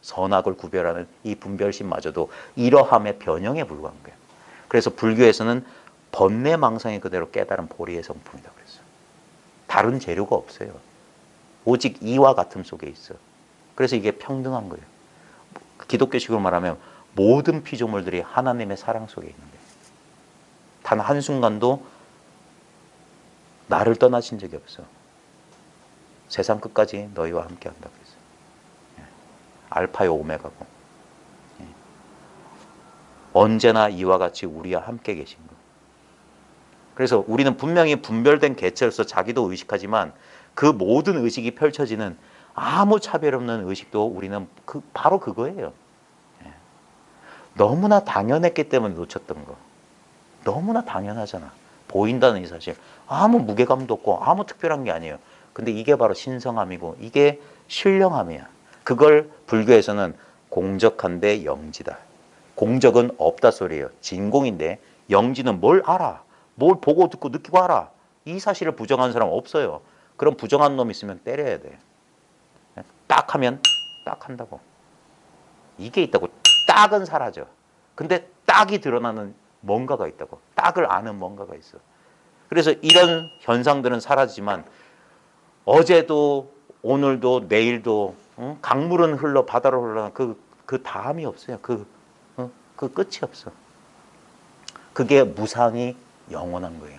선악을 구별하는 이 분별심마저도 이러함의 변형에 불과한 거야. 그래서 불교에서는 번뇌 망상이 그대로 깨달은 보리의 성품이다 그랬어요. 다른 재료가 없어요. 오직 이와 같음 속에 있어. 그래서 이게 평등한 거예요. 기독교식으로 말하면 모든 피조물들이 하나님의 사랑 속에 있는 거예요. 단 한순간도 나를 떠나신 적이 없어. 세상 끝까지 너희와 함께 한다고 그랬어요. 알파요 오메가고. 언제나 이와 같이 우리와 함께 계신 거. 그래서 우리는 분명히 분별된 개체로서 자기도 의식하지만 그 모든 의식이 펼쳐지는 아무 차별 없는 의식도 우리는 바로 그거예요. 너무나 당연했기 때문에 놓쳤던 거. 너무나 당연하잖아. 보인다는 이 사실. 아무 무게감도 없고 아무 특별한 게 아니에요. 근데 이게 바로 신성함이고 이게 신령함이야. 그걸 불교에서는 공적한데 영지다. 공적은 없다 소리예요. 진공인데 영지는 뭘 알아. 뭘 보고 듣고 느끼고 알아. 이 사실을 부정하는 사람 없어요. 그럼 부정한 놈 있으면 때려야 돼. 딱 하면 딱 한다고. 이게 있다고. 딱은 사라져. 근데 딱이 드러나는 뭔가가 있다고. 딱을 아는 뭔가가 있어. 그래서 이런 현상들은 사라지지만 어제도 오늘도 내일도 강물은 흘러 바다로 흘러 그 다음이 없어요. 그 끝이 없어. 그게 무상이 영원한 거예요.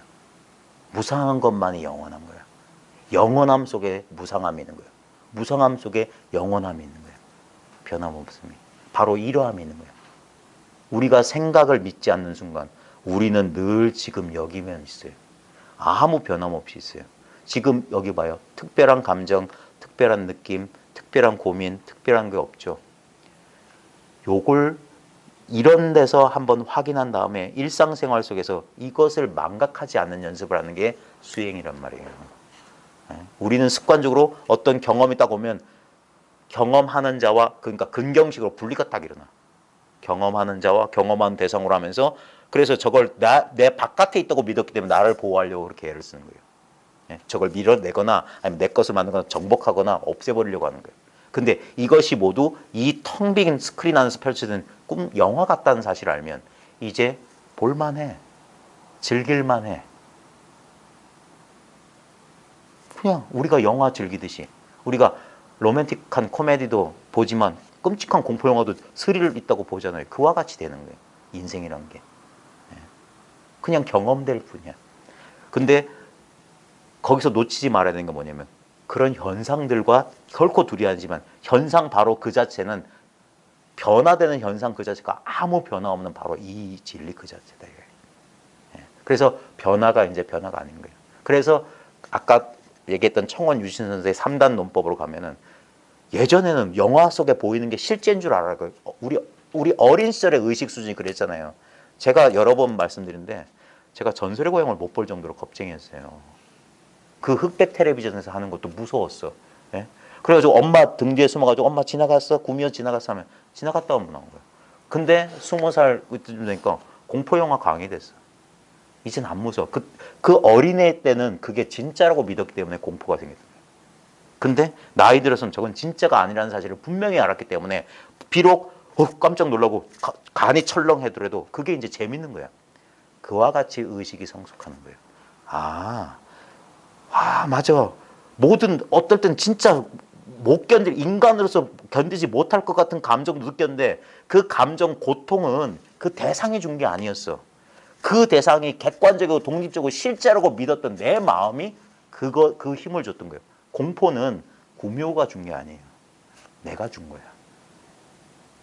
무상한 것만이 영원한 거야. 영원함 속에 무상함이 있는 거예요. 무상함 속에 영원함이 있는 거예요. 변함없음이. 바로 이러함이 있는 거예요. 우리가 생각을 믿지 않는 순간 우리는 늘 지금 여기면 있어요. 아무 변함없이 있어요. 지금 여기 봐요. 특별한 감정, 특별한 느낌, 특별한 고민, 특별한 게 없죠. 요걸 이런 데서 한번 확인한 다음에 일상생활 속에서 이것을 망각하지 않는 연습을 하는 게 수행이란 말이에요. 우리는 습관적으로 어떤 경험이 딱 오면 경험하는 자와 그러니까 근경식으로 분리가 딱 일어나. 경험하는 자와 경험한 대상으로 하면서 그래서 저걸 내 바깥에 있다고 믿었기 때문에 나를 보호하려고 그렇게 애를 쓰는 거예요. 저걸 밀어내거나 아니면 내 것을 만들거나 정복하거나 없애버리려고 하는 거예요. 근데 이것이 모두 이 텅 빈 스크린 안에서 펼쳐진 꿈 영화 같다는 사실을 알면 이제 볼만해. 즐길만해. 그냥 우리가 영화 즐기듯이 우리가 로맨틱한 코미디도 보지만 끔찍한 공포 영화도 스릴 있다고 보잖아요. 그와 같이 되는 거예요. 인생이란 게. 그냥 경험될 뿐이야. 근데 거기서 놓치지 말아야 되는 게 뭐냐면 그런 현상들과 결코 두려워하지만 현상 바로 그 자체는 변화되는 현상 그 자체가 아무 변화 없는 바로 이 진리 그 자체다. 그래서 변화가 이제 변화가 아닌 거예요. 그래서 아까 얘기했던 청원 유신 선생의 3단 논법으로 가면은 예전에는 영화 속에 보이는 게 실제인 줄 알아요. 우리 어린 시절의 의식 수준이 그랬잖아요. 제가 여러 번 말씀드린데 제가 전설의 고향을 못 볼 정도로 겁쟁이였어요. 그 흑백 텔레비전에서 하는 것도 무서웠어. 예? 그래가지고 엄마 등 뒤에 숨어가지고 엄마 지나갔어? 구미호 지나갔어? 하면 지나갔다 오면 나온 거야. 근데 20살 되니까 공포영화 강이 됐어. 이젠 안 무서워. 그 어린애 때는 그게 진짜라고 믿었기 때문에 공포가 생겼어요. 근데 나이 들어서는 저건 진짜가 아니라는 사실을 분명히 알았기 때문에 비록 깜짝 놀라고 간이 철렁하더라도 그게 이제 재밌는 거야. 그와 같이 의식이 성숙하는 거예요. 맞아. 어떨 땐 진짜 못 인간으로서 견디지 못할 것 같은 감정도 느꼈는데 그 감정, 고통은 그 대상이 준 게 아니었어. 그 대상이 객관적이고 독립적이고 실제라고 믿었던 내 마음이 그 힘을 줬던 거예요. 공포는 구묘가 준 게 아니에요. 내가 준 거야.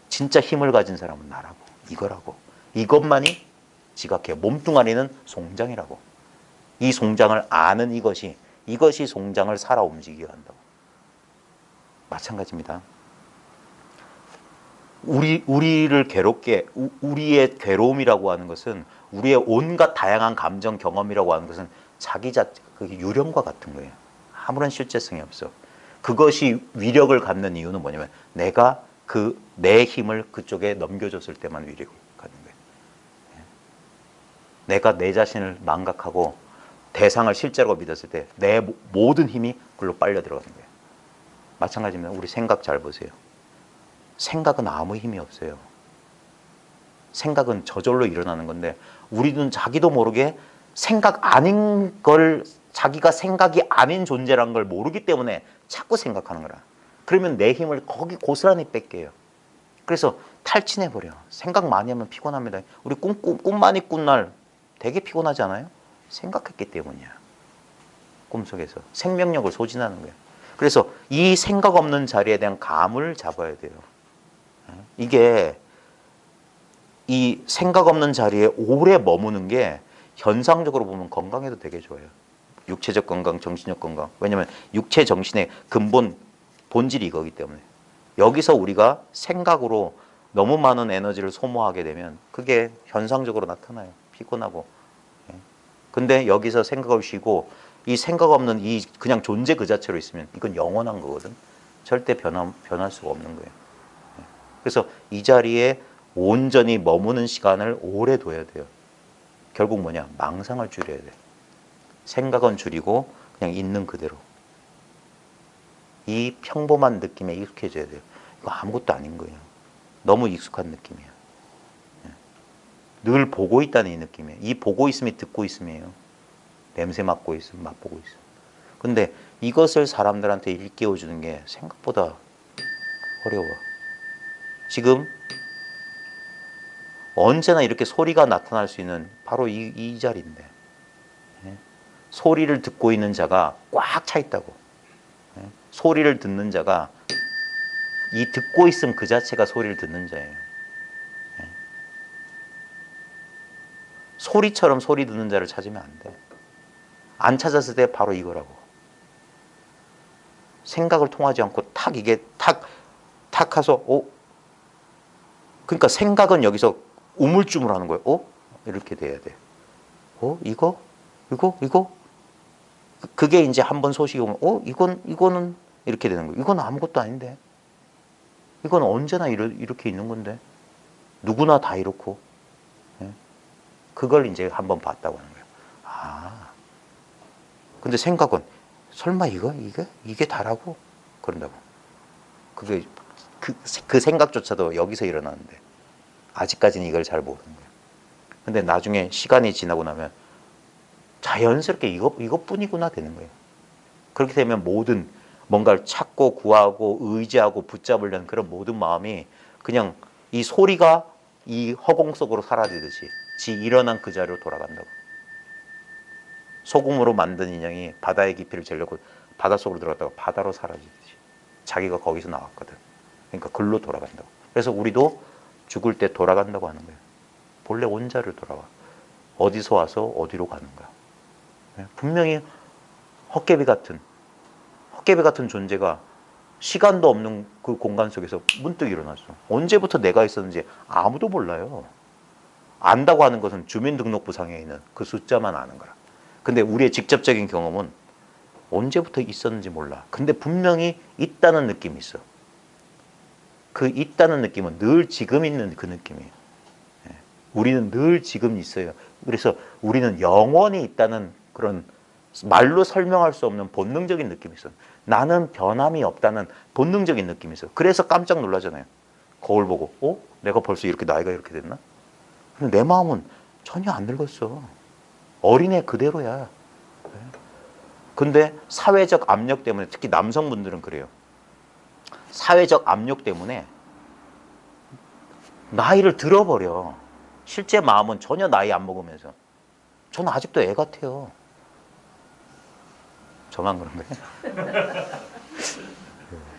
진짜 힘을 가진 사람은 나라고. 이거라고. 이것만이 지각해요. 몸뚱아리는 송장이라고. 이 송장을 아는 이것이 송장을 살아 움직이게 한다고. 마찬가지입니다. 우리를 괴롭게 우리의 괴로움이라고 하는 것은 우리의 온갖 다양한 감정 경험이라고 하는 것은 자기 그게 유령과 같은 거예요. 아무런 실제성이 없어. 그것이 위력을 갖는 이유는 뭐냐면 내가 내 힘을 그쪽에 넘겨줬을 때만 위력을 갖는 거예요. 내가 내 자신을 망각하고 대상을 실제로 믿었을 때 내 모든 힘이 그걸로 빨려 들어가는 거예요. 마찬가지입니다. 우리 생각 잘 보세요. 생각은 아무 힘이 없어요. 생각은 저절로 일어나는 건데 우리는 자기도 모르게 생각 아닌 걸, 자기가 생각이 아닌 존재라는 걸 모르기 때문에 자꾸 생각하는 거라. 그러면 내 힘을 거기 고스란히 뺏겨요. 그래서 탈진해버려. 생각 많이 하면 피곤합니다. 우리 꿈 많이 꾼 날 되게 피곤하지 않아요? 생각했기 때문이야. 꿈속에서 생명력을 소진하는 거예요. 그래서 이 생각 없는 자리에 대한 감을 잡아야 돼요. 이게 이 생각 없는 자리에 오래 머무는 게 현상적으로 보면 건강에도 되게 좋아요. 육체적 건강, 정신적 건강. 왜냐하면 육체, 정신의 근본, 본질이 이거기 때문에. 여기서 우리가 생각으로 너무 많은 에너지를 소모하게 되면 그게 현상적으로 나타나요. 피곤하고. 근데 여기서 생각을 쉬고 이 생각 없는 이 그냥 존재 그 자체로 있으면 이건 영원한 거거든. 절대 변할 수가 없는 거예요. 그래서 이 자리에 온전히 머무는 시간을 오래 둬야 돼요. 결국 뭐냐? 망상을 줄여야 돼. 생각은 줄이고 그냥 있는 그대로. 이 평범한 느낌에 익숙해져야 돼요. 이거 아무것도 아닌 거예요. 너무 익숙한 느낌이야. 늘 보고 있다는 이 느낌이에요. 이 보고 있음이 듣고 있음이에요. 냄새 맡고 있음, 맛보고 있음. 근데 이것을 사람들한테 일깨워주는 게 생각보다 어려워. 지금 언제나 이렇게 소리가 나타날 수 있는 바로 이 자리인데, 소리를 듣고 있는 자가 꽉 차 있다고. 소리를 듣는 자가 이 듣고 있음 그 자체가 소리를 듣는 자예요. 소리처럼 소리 듣는 자를 찾으면 안 돼. 안 찾았을 때 바로 이거라고. 생각을 통하지 않고 탁 이게 탁 하서 그러니까 생각은 여기서 우물쭈물하는 거예요. 이렇게 돼야 돼. 이거 그게 이제 한번 소식이 오면 이거는 이렇게 되는 거예요. 이건 아무것도 아닌데. 이건 언제나 이렇게 있는 건데. 누구나 다 이렇고. 그걸 이제 한번 봤다고 하는 거예요. 근데 생각은 설마 이게 다라고 그런다고. 그게 그 생각조차도 여기서 일어나는데 아직까지는 이걸 잘 모르는 거예요. 근데 나중에 시간이 지나고 나면 자연스럽게 이것뿐이구나 되는 거예요. 그렇게 되면 모든 뭔가를 찾고 구하고 의지하고 붙잡으려는 그런 모든 마음이 그냥 이 소리가 이 허공 속으로 사라지듯이 지 일어난 그 자리로 돌아간다고. 소금으로 만든 인형이 바다의 깊이를 재려고 바닷속으로 들어갔다가 바다로 사라지듯이 자기가 거기서 나왔거든. 그러니까 글로 돌아간다고. 그래서 우리도 죽을 때 돌아간다고 하는 거예요. 본래 원자를 돌아와. 어디서 와서 어디로 가는 거야. 분명히 헛개비 같은 존재가 시간도 없는 그 공간 속에서 문득 일어났어. 언제부터 내가 있었는지 아무도 몰라요. 안다고 하는 것은 주민등록부상에 있는 그 숫자만 아는 거라. 근데 우리의 직접적인 경험은 언제부터 있었는지 몰라. 근데 분명히 있다는 느낌이 있어. 그 있다는 느낌은 늘 지금 있는 그 느낌이에요. 우리는 늘 지금 있어요. 그래서 우리는 영원히 있다는 그런 말로 설명할 수 없는 본능적인 느낌이 있어요. 나는 변함이 없다는 본능적인 느낌이 있어요. 그래서 깜짝 놀라잖아요. 거울 보고 내가 벌써 이렇게 나이가 이렇게 됐나? 근데 내 마음은 전혀 안 늙었어. 어린애 그대로야. 근데 사회적 압력 때문에 특히 남성분들은 그래요. 사회적 압력 때문에 나이를 들어버려. 실제 마음은 전혀 나이 안 먹으면서. 저는 아직도 애 같아요. 저만 그런 거예요?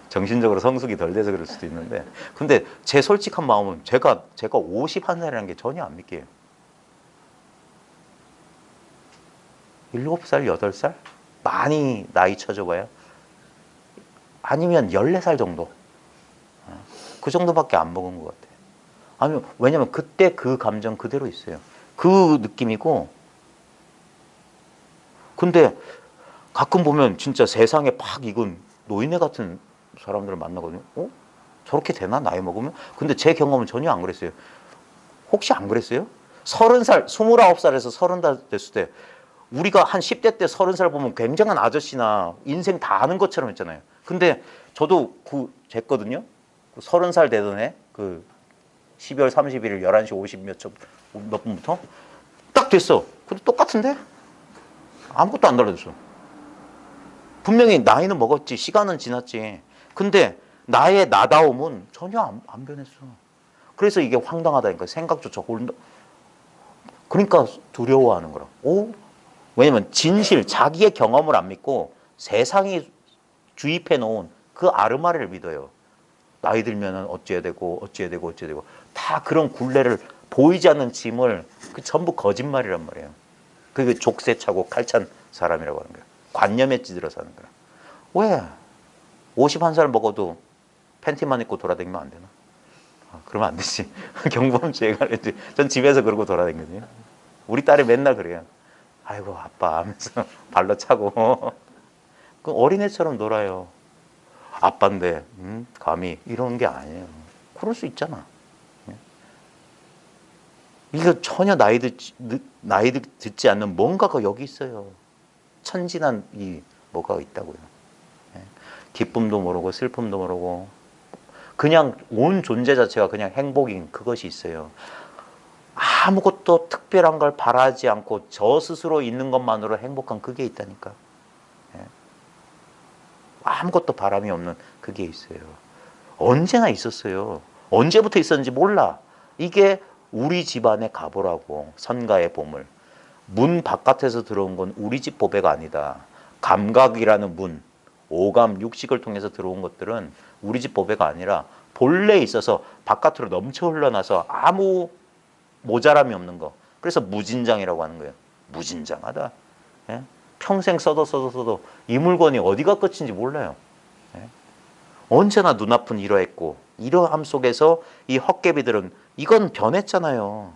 정신적으로 성숙이 덜 돼서 그럴 수도 있는데, 근데 제 솔직한 마음은 제가 51살이라는 게 전혀 안 믿겨요. 7살, 8살? 많이 나이 쳐줘봐요. 아니면 14살 정도. 그 정도밖에 안 먹은 것 같아요. 아니면, 왜냐면 그때 그 감정 그대로 있어요. 그 느낌이고, 근데 가끔 보면 진짜 세상에 팍 익은 노인네 같은 사람들을 만나거든요. 저렇게 되나? 나이 먹으면? 근데 제 경험은 전혀 안 그랬어요. 혹시 안 그랬어요? 30살, 29살에서 30살 됐을 때 우리가 한 10대 때 30살 보면 굉장한 아저씨나 인생 다 아는 것처럼 했잖아요. 근데 저도 됐거든요. 30살 되던 해, 12월 31일 11시 50 몇 분부터 딱 됐어. 근데 똑같은데? 아무것도 안 달라졌어. 분명히 나이는 먹었지, 시간은 지났지. 근데 나의 나다움은 전혀 안 변했어. 그래서 이게 황당하다니까. 생각조차 그러니까 두려워하는 거라. 왜냐면 진실, 자기의 경험을 안 믿고 세상이 주입해 놓은 그 아르마리를 믿어요. 나이 들면은 어찌해야 되고 어찌해야 되고 어찌해야 되고 다 그런 굴레를 보이지 않는 짐을 전부 거짓말이란 말이에요. 그게 족쇄 차고 칼찬 사람이라고 하는 거예요. 관념에 찌들어 사는 거야. 왜? 51살 먹어도 팬티만 입고 돌아다니면 안 되나? 그러면 안 되지. 경범죄가 이제 전 집에서 그러고 돌아다니거든요. 우리 딸이 맨날 그래요. 아이고 아빠 하면서 발로 차고 그 어린애처럼 놀아요. 아빠인데 감히 이런 게 아니에요. 그럴 수 있잖아. 이거 전혀 나이 듣지 않는 뭔가가 여기 있어요. 천진한 뭐가 있다고요. 기쁨도 모르고 슬픔도 모르고 그냥 온 존재 자체가 그냥 행복인 그것이 있어요. 아무것도 특별한 걸 바라지 않고 저 스스로 있는 것만으로 행복한 그게 있다니까. 아무것도 바람이 없는 그게 있어요. 언제나 있었어요. 언제부터 있었는지 몰라. 이게 우리 집안의 가보라고. 선가의 보물. 문 바깥에서 들어온 건 우리 집 보배가 아니다. 감각이라는 문, 오감, 육식을 통해서 들어온 것들은 우리 집 보배가 아니라 본래 있어서 바깥으로 넘쳐 흘러나서 아무 모자람이 없는 거. 그래서 무진장이라고 하는 거예요. 무진장하다. 예? 평생 써도 이 물건이 어디가 끝인지 몰라요. 예? 언제나 눈앞은 이러했고 이러함 속에서 이 헛개비들은 이건 변했잖아요.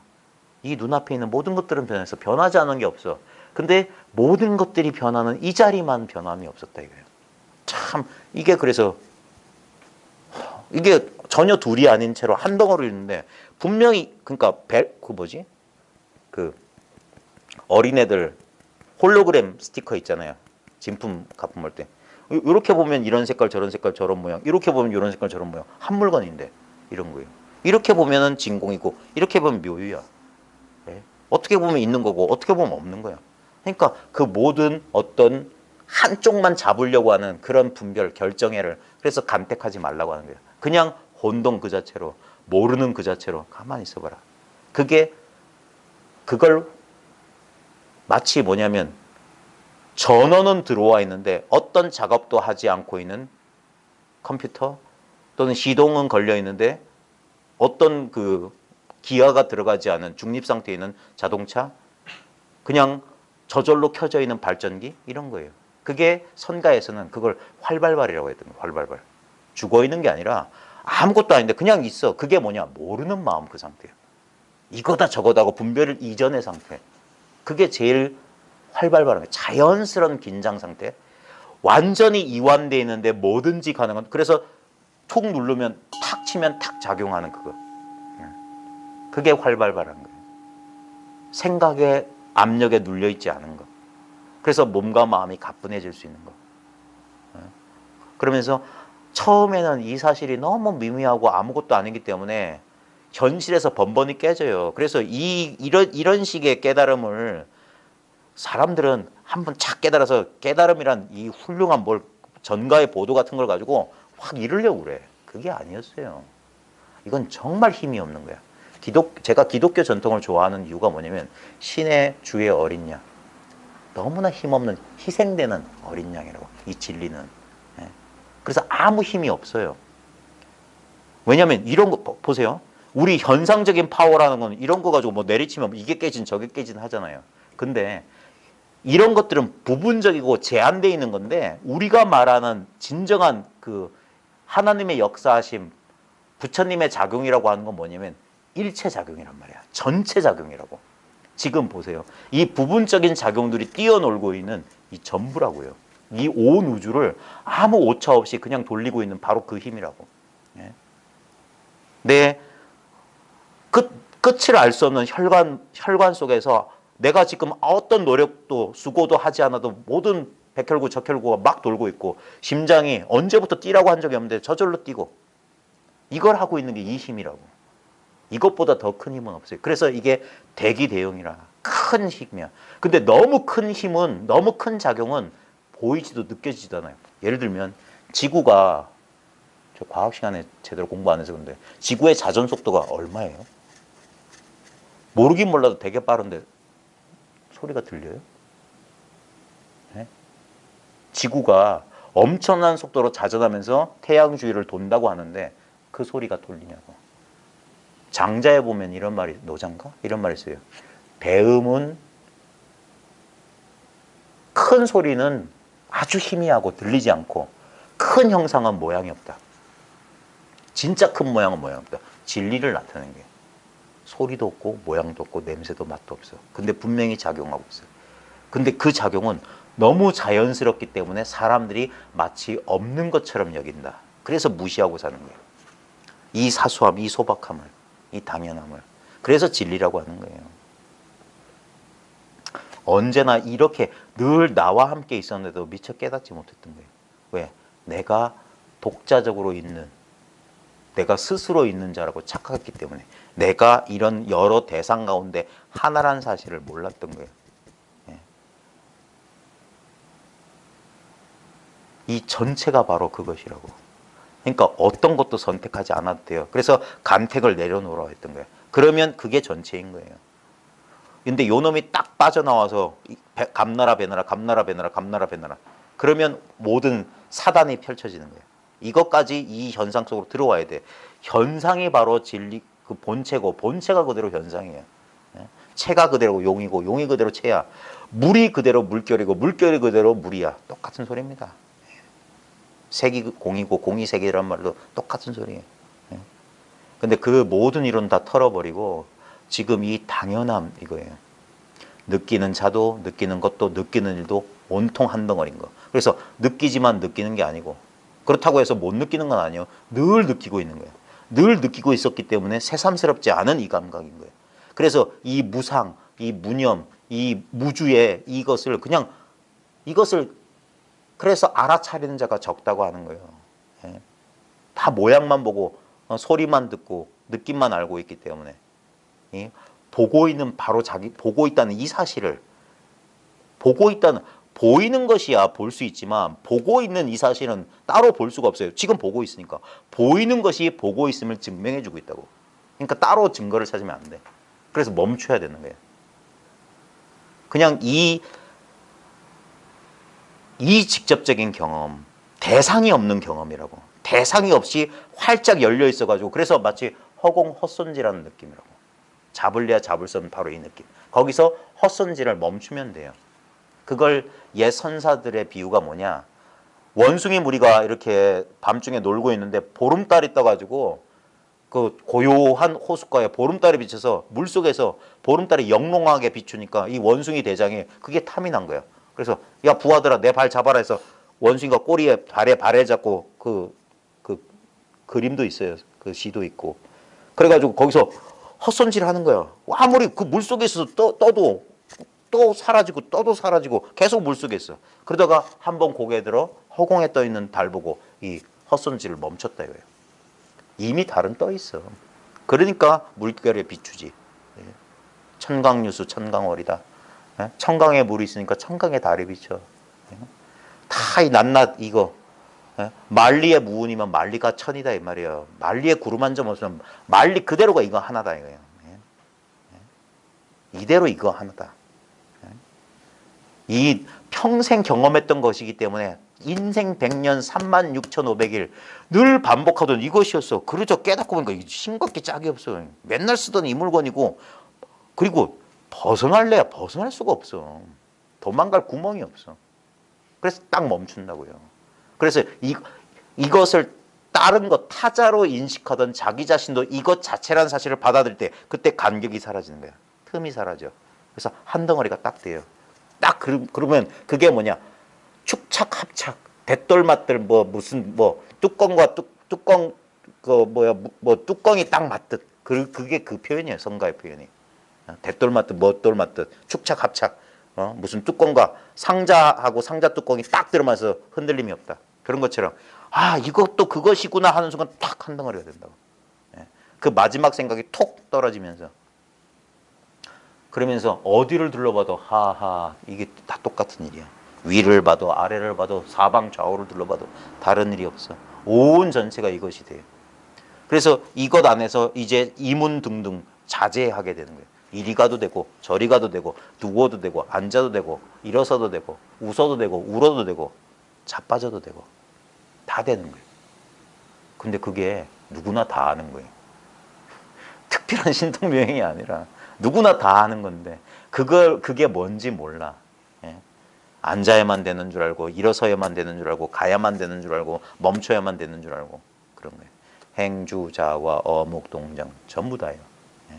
이 눈앞에 있는 모든 것들은 변해서 변하지 않은 게 없어. 근데 모든 것들이 변하는 이 자리만 변함이 없었다 이거예요. 참 이게 그래서 이게 전혀 둘이 아닌 채로 한 덩어리 있는데 분명히 그러니까 어린애들 홀로그램 스티커 있잖아요. 진품 가품할 때 이렇게 보면 이런 색깔 저런 색깔 저런 모양, 이렇게 보면 이런 색깔 저런 모양, 한 물건인데 이런 거예요. 이렇게 보면은 진공이고 이렇게 보면 묘유야. 네? 어떻게 보면 있는 거고 어떻게 보면 없는 거야. 그러니까 그 모든 어떤 한쪽만 잡으려고 하는 그런 분별 결정해를 그래서 간택하지 말라고 하는 거예요. 그냥 혼동 그 자체로 모르는 그 자체로 가만히 있어봐라. 그걸 마치 뭐냐면 전원은 들어와 있는데 어떤 작업도 하지 않고 있는 컴퓨터 또는 시동은 걸려 있는데 어떤 기아가 들어가지 않은 중립 상태에 있는 자동차 그냥 저절로 켜져 있는 발전기 이런 거예요. 그게 선가에서는 그걸 활발발이라고 했던 거예요. 활발발. 죽어 있는 게 아니라 아무것도 아닌데 그냥 있어. 그게 뭐냐? 모르는 마음 그 상태예요. 이거다 저거다 하고 분별을 이전의 상태. 그게 제일 활발발한 거예요. 자연스러운 긴장 상태. 완전히 이완되어 있는데 뭐든지 가능한. 그래서 툭 누르면 탁 치면 탁 작용하는 그거. 그게 활발발한 거예요. 생각의 압력에 눌려 있지 않은 거. 그래서 몸과 마음이 가뿐해질 수 있는 거. 그러면서 처음에는 이 사실이 너무 미미하고 아무것도 아니기 때문에 현실에서 번번이 깨져요. 그래서 이런 식의 깨달음을 사람들은 한번 착 깨달아서 깨달음이란 이 훌륭한 전가의 보도 같은 걸 가지고 확 이루려고 그래. 그게 아니었어요. 이건 정말 힘이 없는 거야. 제가 기독교 전통을 좋아하는 이유가 뭐냐면 신의 주의 어린 양. 너무나 힘없는 희생되는 어린 양이라고. 이 진리는. 그래서 아무 힘이 없어요. 왜냐하면 이런 거 보세요. 우리 현상적인 파워라는 건 이런 거 가지고 뭐 내리치면 이게 깨진 저게 깨진 하잖아요. 근데 이런 것들은 부분적이고 제한되어 있는 건데 우리가 말하는 진정한 하나님의 역사하심, 부처님의 작용이라고 하는 건 뭐냐면 일체 작용이란 말이야. 전체 작용이라고. 지금 보세요. 이 부분적인 작용들이 뛰어놀고 있는 이 전부라고요. 이 온 우주를 아무 오차 없이 그냥 돌리고 있는 바로 그 힘이라고. 네. 끝을 알 수 없는 혈관 속에서 내가 지금 어떤 노력도 수고도 하지 않아도 모든 백혈구 적혈구가 막 돌고 있고 심장이 언제부터 뛰라고 한 적이 없는데 저절로 뛰고 이걸 하고 있는 게 이 힘이라고. 이것보다 더 큰 힘은 없어요. 그래서 이게 대기대용이라 큰 힘이야. 근데 너무 큰 힘은 너무 큰 작용은 보이지도 느껴지지도 않아요. 예를 들면 지구가 저 과학 시간에 제대로 공부 안 해서 그런데 지구의 자전 속도가 얼마예요? 모르긴 몰라도 되게 빠른데 소리가 들려요? 네? 지구가 엄청난 속도로 자전하면서 태양 주위를 돈다고 하는데 그 소리가 들리냐고. 장자에 보면 이런 말이 노장가? 이런 말이 있어요. 배음은 큰 소리는 아주 희미하고 들리지 않고 큰 형상은 모양이 없다. 진짜 큰 모양은 모양 없다. 진리를 나타내는 게 소리도 없고 모양도 없고 냄새도 맛도 없어. 근데 분명히 작용하고 있어요. 근데 그 작용은 너무 자연스럽기 때문에 사람들이 마치 없는 것처럼 여긴다. 그래서 무시하고 사는 거예요. 이 사소함, 이 소박함을, 이 당연함을. 그래서 진리라고 하는 거예요. 언제나 이렇게 늘 나와 함께 있었는데도 미처 깨닫지 못했던 거예요. 왜? 내가 독자적으로 있는, 내가 스스로 있는 자라고 착각했기 때문에 내가 이런 여러 대상 가운데 하나란 사실을 몰랐던 거예요. 예. 이 전체가 바로 그것이라고. 그러니까 어떤 것도 선택하지 않아도 돼요. 그래서 간택을 내려놓으라고 했던 거예요. 그러면 그게 전체인 거예요. 근데 요 놈이 딱 빠져나와서 감나라 배나라 감나라 배나라 감나라 배나라 그러면 모든 사단이 펼쳐지는 거예요. 이것까지 이 현상 속으로 들어와야 돼. 현상이 바로 진리 그 본체고 본체가 그대로 현상이에요. 체가 그대로 용이고 용이 그대로 체야. 물이 그대로 물결이고 물결이 그대로 물이야. 똑같은 소리입니다. 색이 공이고 공이 색이란 말도 똑같은 소리예요. 근데 그 모든 이론 다 털어버리고 지금 이 당연함 이거예요. 느끼는 자도 느끼는 것도 느끼는 일도 온통 한 덩어리인 거. 그래서 느끼지만 느끼는 게 아니고 그렇다고 해서 못 느끼는 건 아니에요. 늘 느끼고 있는 거예요. 늘 느끼고 있었기 때문에 새삼스럽지 않은 이 감각인 거예요. 그래서 이 무상, 이 무념, 이 무주의 이것을 그냥 이것을 그래서 알아차리는 자가 적다고 하는 거예요. 예. 다 모양만 보고 소리만 듣고 느낌만 알고 있기 때문에 예. 보고 있는 바로 자기 보고 있다는 이 사실을 보고 있다는 보이는 것이야 볼 수 있지만 보고 있는 이 사실은 따로 볼 수가 없어요. 지금 보고 있으니까 보이는 것이 보고 있음을 증명해 주고 있다고. 그러니까 따로 증거를 찾으면 안 돼. 그래서 멈춰야 되는 거예요. 그냥 이 직접적인 경험, 대상이 없는 경험이라고. 대상이 없이 활짝 열려 있어가지고 그래서 마치 허공 헛손질하는 느낌이라고. 잡을래야 잡을 수 없는 바로 이 느낌. 거기서 헛손질을 멈추면 돼요. 그걸 옛 선사들의 비유가 뭐냐. 원숭이 무리가 이렇게 밤중에 놀고 있는데 보름달이 떠가지고 그 고요한 호숫가에 보름달이 비쳐서 물속에서 보름달이 영롱하게 비추니까 이 원숭이 대장에 그게 탐이 난 거야. 그래서 야 부하들아 내 발 잡아라 해서 원숭이가 꼬리에 발에 잡고 그 그림도 있어요. 그 시도 있고. 그래가지고 거기서 헛손질 하는 거야. 아무리 그 물속에 있어서 떠도 또 사라지고 떠도 사라지고 계속 물속에 있어. 그러다가 한번 고개 들어 허공에 떠 있는 달 보고 이 헛손질을 멈췄다 이거예요. 이미 달은 떠 있어. 그러니까 물결에 비추지. 천강유수 천강월이다. 청강에 물이 있으니까 청강에 달이 비쳐. 다 이 낱낱 이거. 만리의 무운이면 만리가 천이다 이 말이에요. 만리의 구름 한 점 없으면 만리 그대로가 이거 하나다 이거예요. 이대로 이거 하나다. 이 평생 경험했던 것이기 때문에 인생 100년 36,500일 늘 반복하던 이것이었어. 그러죠. 깨닫고 보니까 싱겁게 짝이 없어. 맨날 쓰던 이 물건이고 그리고 벗어날래야 벗어날 수가 없어. 도망갈 구멍이 없어. 그래서 딱 멈춘다고요. 그래서 이것을 다른 것 타자로 인식하던 자기 자신도 이것 자체라는 사실을 받아들일 때 그때 간격이 사라지는 거야. 틈이 사라져. 그래서 한 덩어리가 딱 돼요. 딱 그러면 그게 뭐냐? 축착 합착 대돌맛들 뭐 무슨 뭐 뚜껑과 뚜껑 그 뭐야 뭐 뚜껑이 딱 맞듯 그게 그 표현이에요. 성가의 표현이. 대돌 맞듯 멋돌 맞듯 축착 합착. 무슨 뚜껑과 상자하고 상자 뚜껑이 딱 들어맞아서 흔들림이 없다. 그런 것처럼 아 이것도 그것이구나 하는 순간 탁 한 덩어리가 된다고. 예. 그 마지막 생각이 톡 떨어지면서 그러면서 어디를 둘러봐도 하하 이게 다 똑같은 일이야. 위를 봐도 아래를 봐도 사방 좌우를 둘러봐도 다른 일이 없어. 온 전체가 이것이 돼요. 그래서 이것 안에서 이제 이문등등 자제하게 되는 거예요. 이리 가도 되고 저리 가도 되고 누워도 되고 앉아도 되고 일어서도 되고 웃어도 되고 울어도 되고 자빠져도 되고 다 되는 거예요. 근데 그게 누구나 다 아는 거예요. 특별한 신통명령이 아니라 누구나 다 아는 건데 그게 뭔지 몰라. 예? 앉아야만 되는 줄 알고 일어서야만 되는 줄 알고 가야만 되는 줄 알고 멈춰야만 되는 줄 알고 그런 거예요. 행주자와 어묵동정 전부 다예요. 예?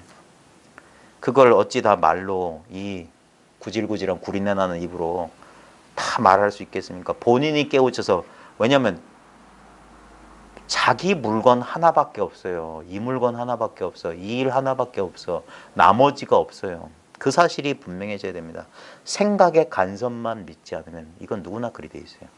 그걸 어찌 다 말로 이 구질구질한 구린내 나는 입으로 다 말할 수 있겠습니까? 본인이 깨우쳐서 왜냐하면 자기 물건 하나밖에 없어요. 이 물건 하나밖에 없어. 이 일 하나밖에 없어. 나머지가 없어요. 그 사실이 분명해져야 됩니다. 생각의 간섭만 믿지 않으면 이건 누구나 그리 돼 있어요.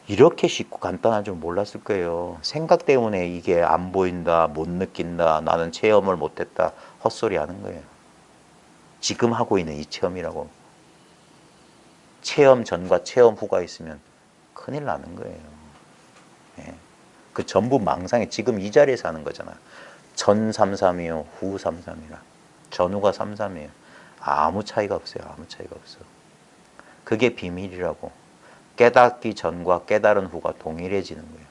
이렇게 쉽고 간단한 줄 몰랐을 거예요. 생각 때문에 이게 안 보인다, 못 느낀다, 나는 체험을 못했다, 헛소리 하는 거예요. 지금 하고 있는 이 체험이라고. 체험 전과 체험 후가 있으면 큰일 나는 거예요. 예. 그 전부 망상에 지금 이 자리에서 하는 거잖아. 전 33이요, 후 33이라. 전후가 33이에요. 아무 차이가 없어요. 아무 차이가 없어. 그게 비밀이라고. 깨닫기 전과 깨달은 후가 동일해지는 거예요.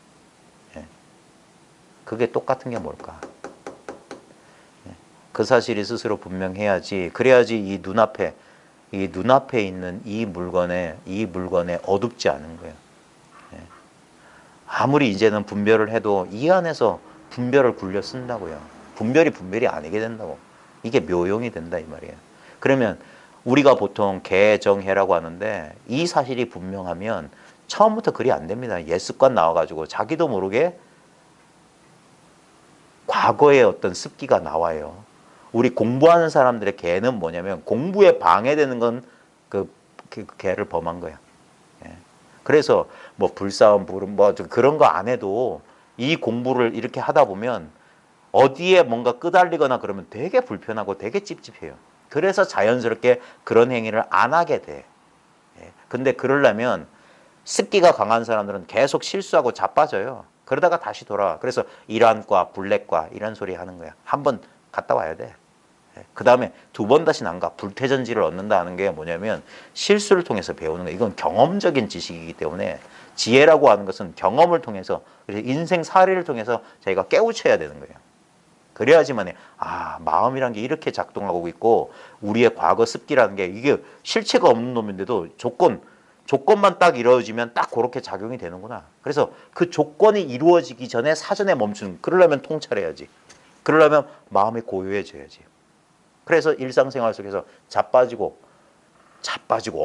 예. 그게 똑같은 게 뭘까? 예. 그 사실이 스스로 분명해야지. 그래야지 이 눈앞에 있는 이 물건에 어둡지 않은 거예요. 예. 아무리 이제는 분별을 해도 이 안에서 분별을 굴려 쓴다고요. 분별이 아니게 된다고. 이게 묘용이 된다 이 말이에요. 그러면 우리가 보통 개정해라고 하는데 이 사실이 분명하면 처음부터 그리 안 됩니다. 옛습관 나와가지고 자기도 모르게 과거의 어떤 습기가 나와요. 우리 공부하는 사람들의 개는 뭐냐면 공부에 방해되는 건 그 개를 범한 거야. 예. 그래서 뭐 불사원 부름 뭐 그런 거 안 해도 이 공부를 이렇게 하다 보면 어디에 뭔가 끄달리거나 그러면 되게 불편하고 되게 찝찝해요. 그래서 자연스럽게 그런 행위를 안 하게 돼. 예. 근데 그러려면 습기가 강한 사람들은 계속 실수하고 자빠져요. 그러다가 다시 돌아와. 그래서 이란과 블랙과 이런 소리 하는 거야. 한번 갔다 와야 돼. 그 다음에 두 번 다시는 안 가. 불태전지를 얻는다는 게 뭐냐면 실수를 통해서 배우는 거예요. 이건 경험적인 지식이기 때문에 지혜라고 하는 것은 경험을 통해서 인생 사례를 통해서 자기가 깨우쳐야 되는 거예요. 그래야지만 마음이란 게 이렇게 작동하고 있고 우리의 과거 습기라는 게 이게 실체가 없는 놈인데도 조건만 딱 이루어지면 딱 그렇게 작용이 되는구나. 그래서 그 조건이 이루어지기 전에 사전에 멈추는. 그러려면 통찰해야지. 그러려면 마음이 고요해져야지. 그래서 일상생활 속에서 자빠지고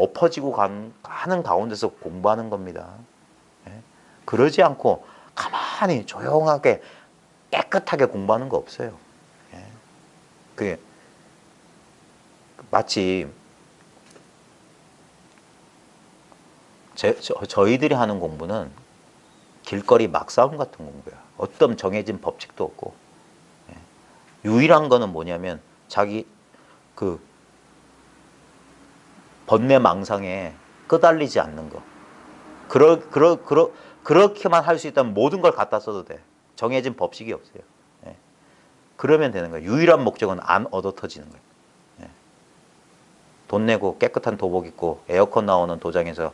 엎어지고 하는 가운데서 공부하는 겁니다. 예? 그러지 않고 가만히 조용하게 깨끗하게 공부하는 거 없어요. 예? 그게 마치 저희들이 하는 공부는 길거리 막싸움 같은 공부야. 어떤 정해진 법칙도 없고. 예? 유일한 거는 뭐냐면 자기 그 번뇌 망상에 끄달리지 않는 거. 그렇게만 할 수 있다면 모든 걸 갖다 써도 돼. 정해진 법칙이 없어요. 예. 그러면 되는 거예요. 유일한 목적은 안 얻어 터지는 거예요. 예. 돈 내고 깨끗한 도복 입고 에어컨 나오는 도장에서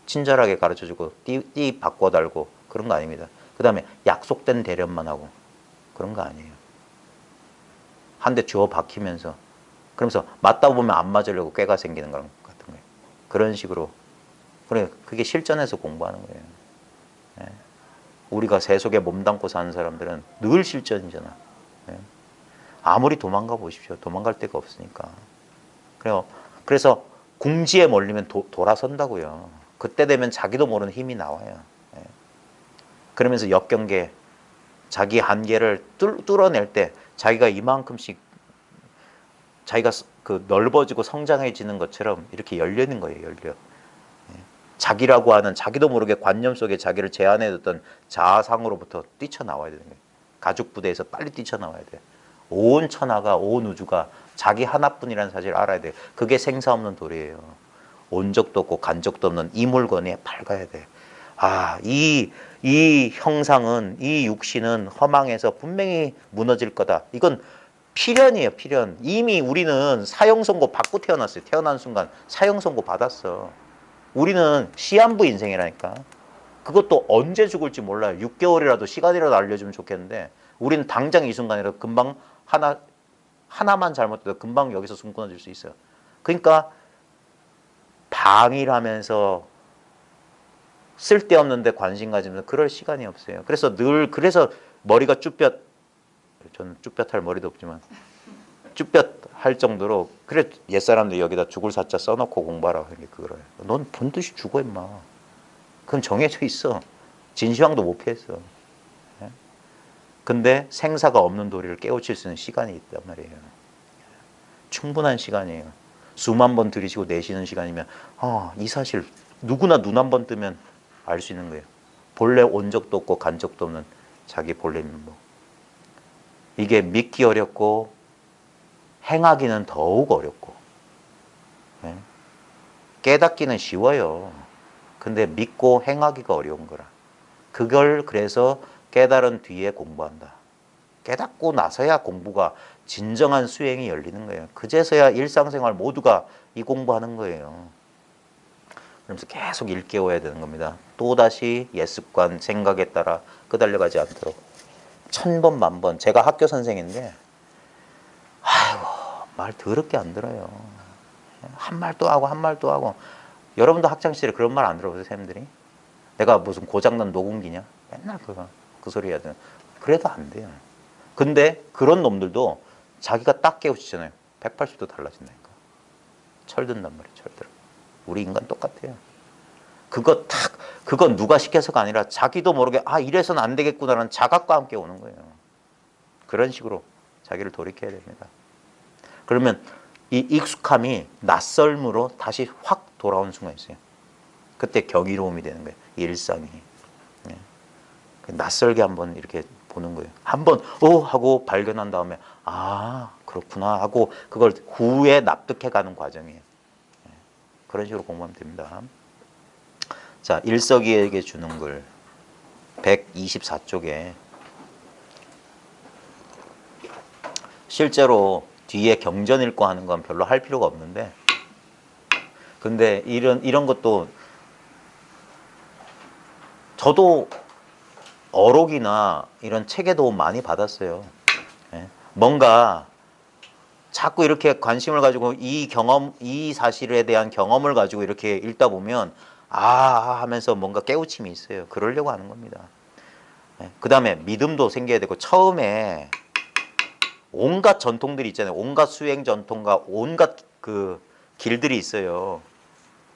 친절하게 가르쳐주고 띠 바꿔 달고 그런 거 아닙니다. 그 다음에 약속된 대련만 하고 그런 거 아니에요. 한 대 주워 박히면서 그러면서 맞다 보면 안 맞으려고 꾀가 생기는 것 같은 거예요. 그런 식으로. 그게 실전에서 공부하는 거예요. 예. 우리가 세속에 몸담고 사는 사람들은 늘 실전이잖아. 예. 아무리 도망가 보십시오. 도망갈 데가 없으니까. 그래서 궁지에 몰리면 돌아선다고요. 그때 되면 자기도 모르는 힘이 나와요. 예. 그러면서 역경계 자기 한계를 뚫어낼 때 자기가 이만큼씩 자기가 그 넓어지고 성장해지는 것처럼 이렇게 열리는 거예요. 열려. 자기라고 하는 자기도 모르게 관념 속에 자기를 제한해뒀던 자아상으로부터 뛰쳐나와야 되는 거예요. 가죽 부대에서 빨리 뛰쳐나와야 돼요. 온 천하가 온 우주가 자기 하나뿐이라는 사실을 알아야 돼요. 그게 생사 없는 도리예요. 온 적도 없고 간 적도 없는 이 물건에 밝아야 돼. 아, 이 형상은 이 육신은 허망해서 분명히 무너질 거다. 이건 필연이에요. 필연. 이미 우리는 사형 선고 받고 태어났어요. 태어난 순간 사형 선고 받았어. 우리는 시한부 인생이라니까. 그것도 언제 죽을지 몰라요. 6개월이라도 시간이라도 알려주면 좋겠는데 우리는 당장 이 순간이라도 금방 하나만 잘못해도 금방 여기서 숨 끊어질 수 있어요. 그러니까 방일하면서 쓸데없는데 관심 가지면서 그럴 시간이 없어요. 그래서 머리가 쭈뼛, 저는 쭈뼛할 머리도 없지만 쭈뼛 할 정도로 그래 옛사람들이 여기다 죽을 사자 써놓고 공부하라고 하는 게 그거예요. 넌 본듯이 죽어 임마. 그건 정해져 있어. 진시황도 못 피했어. 근데 생사가 없는 도리를 깨우칠 수 있는 시간이 있단 말이에요. 충분한 시간이에요. 수만 번 들이쉬고 내쉬는 시간이면 이 사실 누구나 눈 한 번 뜨면 알 수 있는 거예요. 본래 온 적도 없고 간 적도 없는 자기 본래 면목. 이게 믿기 어렵고 행하기는 더욱 어렵고 깨닫기는 쉬워요. 근데 믿고 행하기가 어려운 거라. 그걸 그래서 깨달은 뒤에 공부한다. 깨닫고 나서야 공부가 진정한 수행이 열리는 거예요. 그제서야 일상생활 모두가 이 공부하는 거예요. 그러면서 계속 일깨워야 되는 겁니다. 또다시 옛습관, 생각에 따라 끄달려가지 않도록. 1000번, 만번. 제가 학교 선생인데 아이고 말 더럽게 안 들어요. 한 말 또 하고 한 말 또 하고. 여러분도 학창시절에 그런 말 안 들어보세요, 쌤들이? 내가 무슨 고장난 녹음기냐? 맨날 그 소리 해야 돼. 그래도 안 돼요. 근데 그런 놈들도 자기가 딱 깨우치잖아요. 180도 달라진다니까. 철든단 말이에요, 철들어. 우리 인간 똑같아요. 그건 누가 시켜서가 아니라 자기도 모르게 이래서는 안 되겠구나라는 자각과 함께 오는 거예요. 그런 식으로 자기를 돌이켜야 됩니다. 그러면 이 익숙함이 낯설므로 다시 확 돌아오는 순간이 있어요. 그때 경이로움이 되는 거예요. 일상이. 낯설게 한번 이렇게 보는 거예요. 한번 하고 발견한 다음에 그렇구나 하고 그걸 후에 납득해가는 과정이에요. 그런 식으로 공부하면 됩니다. 자, 일석이에게 주는 글 124쪽에 실제로 뒤에 경전 읽고 하는 건 별로 할 필요가 없는데 근데 이런 것도 저도 어록이나 이런 책에 도움 많이 받았어요. 뭔가 자꾸 이렇게 관심을 가지고 이 사실에 대한 경험을 가지고 이렇게 읽다 보면 하면서 뭔가 깨우침이 있어요. 그러려고 하는 겁니다. 그 다음에 믿음도 생겨야 되고 처음에 온갖 전통들이 있잖아요. 온갖 수행 전통과 온갖 그 길들이 있어요.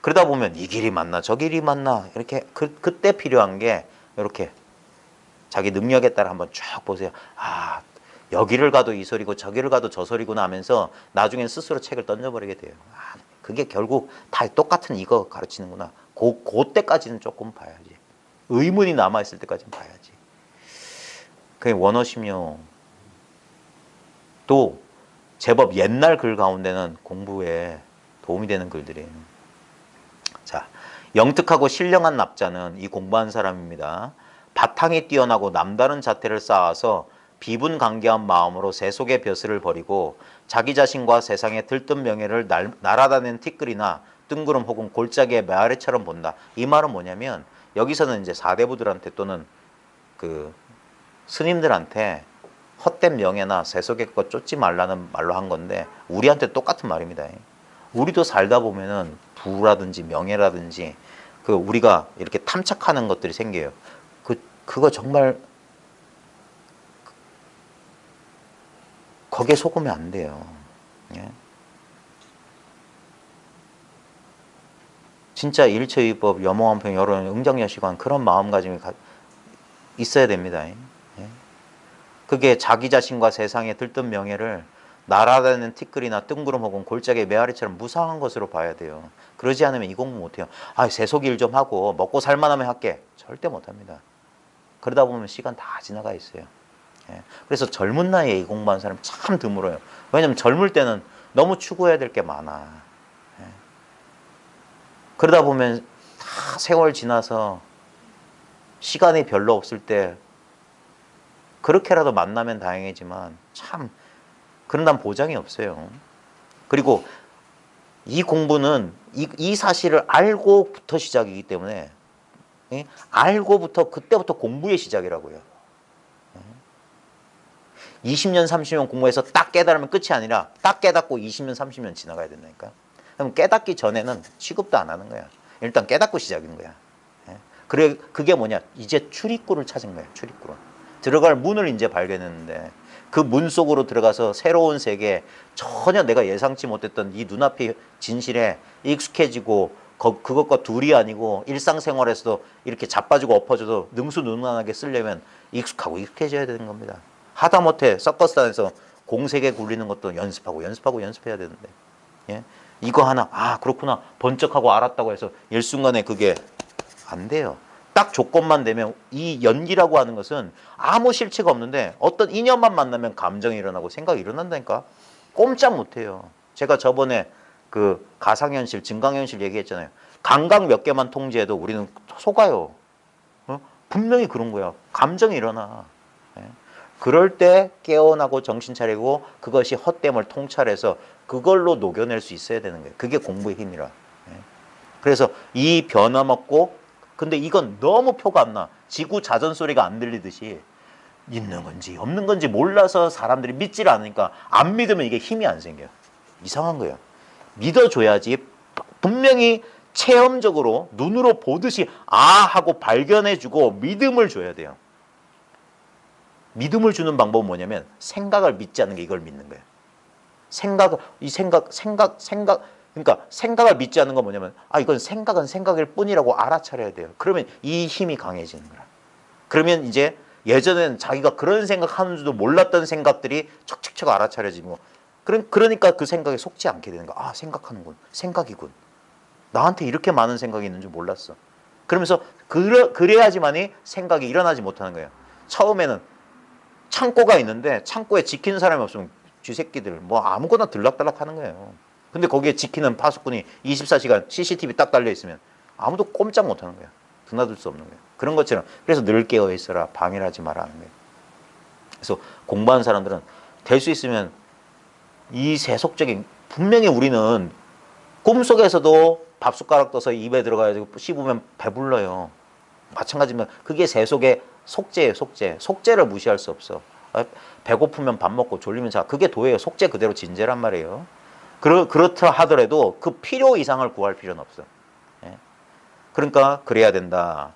그러다 보면 이 길이 맞나 저 길이 맞나 이렇게 그때 필요한 게 이렇게 자기 능력에 따라 한번 쫙 보세요. 여기를 가도 이 소리고 저기를 가도 저 소리구나 하면서 나중엔 스스로 책을 던져버리게 돼요. 그게 결국 다 똑같은 이거 가르치는구나. 그때까지는 조금 봐야지. 의문이 남아있을 때까지는 봐야지. 그게 원어심요. 또 제법 옛날 글 가운데는 공부에 도움이 되는 글들이에요. 자, 영특하고 신령한 납자는 이 공부한 사람입니다. 바탕이 뛰어나고 남다른 자태를 쌓아서 비분간개한 마음으로 세속의 벼슬을 버리고 자기 자신과 세상의 들뜬 명예를 날아다니는 티끌이나 뜬구름 혹은 골짜기의 메아리처럼 본다. 이 말은 뭐냐면 여기서는 이제 사대부들한테 또는 그 스님들한테 헛된 명예나 세속의 것 쫓지 말라는 말로 한 건데 우리한테 똑같은 말입니다. 우리도 살다 보면은 부라든지 명예라든지 우리가 이렇게 탐착하는 것들이 생겨요. 그거 정말 거기에 속으면 안 돼요. 진짜 일처이법, 염호한평, 여론, 응정여시관 그런 마음가짐이 있어야 됩니다. 그게 자기 자신과 세상에 들뜬 명예를 날아다니는 티끌이나 뜬구름 혹은 골짜기 메아리처럼 무상한 것으로 봐야 돼요. 그러지 않으면 이 공부 못해요. 아, 세속 일 좀 하고 먹고 살만하면 할게. 절대 못합니다. 그러다 보면 시간 다 지나가 있어요. 예. 그래서 젊은 나이에 이 공부하는 사람 참 드물어요. 왜냐면 젊을 때는 너무 추구해야 될 게 많아. 예. 그러다 보면 다 세월 지나서 시간이 별로 없을 때 그렇게라도 만나면 다행이지만 참 그런다는 보장이 없어요. 그리고 이 공부는 이 사실을 알고부터 시작이기 때문에 알고부터 그때부터 공부의 시작이라고요. 20년, 30년 공부해서 딱 깨달으면 끝이 아니라 딱 깨닫고 20년, 30년 지나가야 된다니까. 그럼 깨닫기 전에는 취급도 안 하는 거야. 일단 깨닫고 시작인 거야. 그래, 그게 뭐냐? 이제 출입구를 찾은 거야. 출입구를. 들어갈 문을 이제 발견했는데 그 문 속으로 들어가서 새로운 세계, 전혀 내가 예상치 못했던 이 눈앞의 진실에 익숙해지고 그것과 둘이 아니고 일상생활에서도 이렇게 자빠지고 엎어져도 능수능란하게 쓰려면 익숙해져야 되는 겁니다. 하다못해 서커스단에서 공세계 굴리는 것도 연습하고 연습해야 되는데, 예? 이거 하나, 아 그렇구나 번쩍하고 알았다고 해서 일순간에 그게 안 돼요. 딱 조건만 되면 이 연기라고 하는 것은 아무 실체가 없는데 어떤 인연만 만나면 감정이 일어나고 생각이 일어난다니까. 꼼짝 못해요. 제가 저번에 그 가상현실, 증강현실 얘기했잖아요. 감각 몇 개만 통제해도 우리는 속아요. 분명히 그런 거야. 감정이 일어나. 그럴 때 깨어나고 정신 차리고 그것이 헛됨을 통찰해서 그걸로 녹여낼 수 있어야 되는 거예요. 그게 공부의 힘이라. 그래서 이 변화먹고, 근데 이건 너무 표가 안 나. 지구 자전 소리가 안 들리듯이 있는 건지 없는 건지 몰라서 사람들이 믿지를 않으니까 안 믿으면 이게 힘이 안 생겨요. 이상한 거예요. 믿어줘야지. 분명히 체험적으로 눈으로 보듯이 아 하고 발견해주고 믿음을 줘야 돼요. 믿음을 주는 방법은 뭐냐면 생각을 믿지 않는 게 이걸 믿는 거예요. 그러니까 생각을 믿지 않는 건 뭐냐면 아 이건 생각은 생각일 뿐이라고 알아차려야 돼요. 그러면 이 힘이 강해지는 거야. 그러면 이제 예전에는 자기가 그런 생각하는 줄도 몰랐던 생각들이 척척척 알아차려지고 그러니까 그 생각에 속지 않게 되는 거야. 아 생각하는군. 생각이군. 나한테 이렇게 많은 생각이 있는 줄 몰랐어. 그러면서 그래야지만이 생각이 일어나지 못하는 거예요. 처음에는 창고가 있는데 창고에 지키는 사람이 없으면 쥐새끼들 뭐 아무거나 들락달락 하는 거예요. 근데 거기에 지키는 파수꾼이 24시간 CCTV 딱 달려 있으면 아무도 꼼짝 못 하는 거야. 드나들 수 없는 거야. 그런 것처럼 그래서 늘 깨어 있어라. 방해하지 마라 하는 거예요. 그래서 공부하는 사람들은 될 수 있으면 이 세속적인 분명히 우리는 꿈속에서도 밥숟가락 떠서 입에 들어가야지 씹으면 배불러요. 마찬가지면 그게 세속의 속죄예요. 속죄를 무시할 수 없어. 배고프면 밥 먹고 졸리면 자. 그게 도예요. 속죄 그대로 진죄란 말이에요. 그렇다 하더라도 그 필요 이상을 구할 필요는 없어. 그러니까 그래야 된다.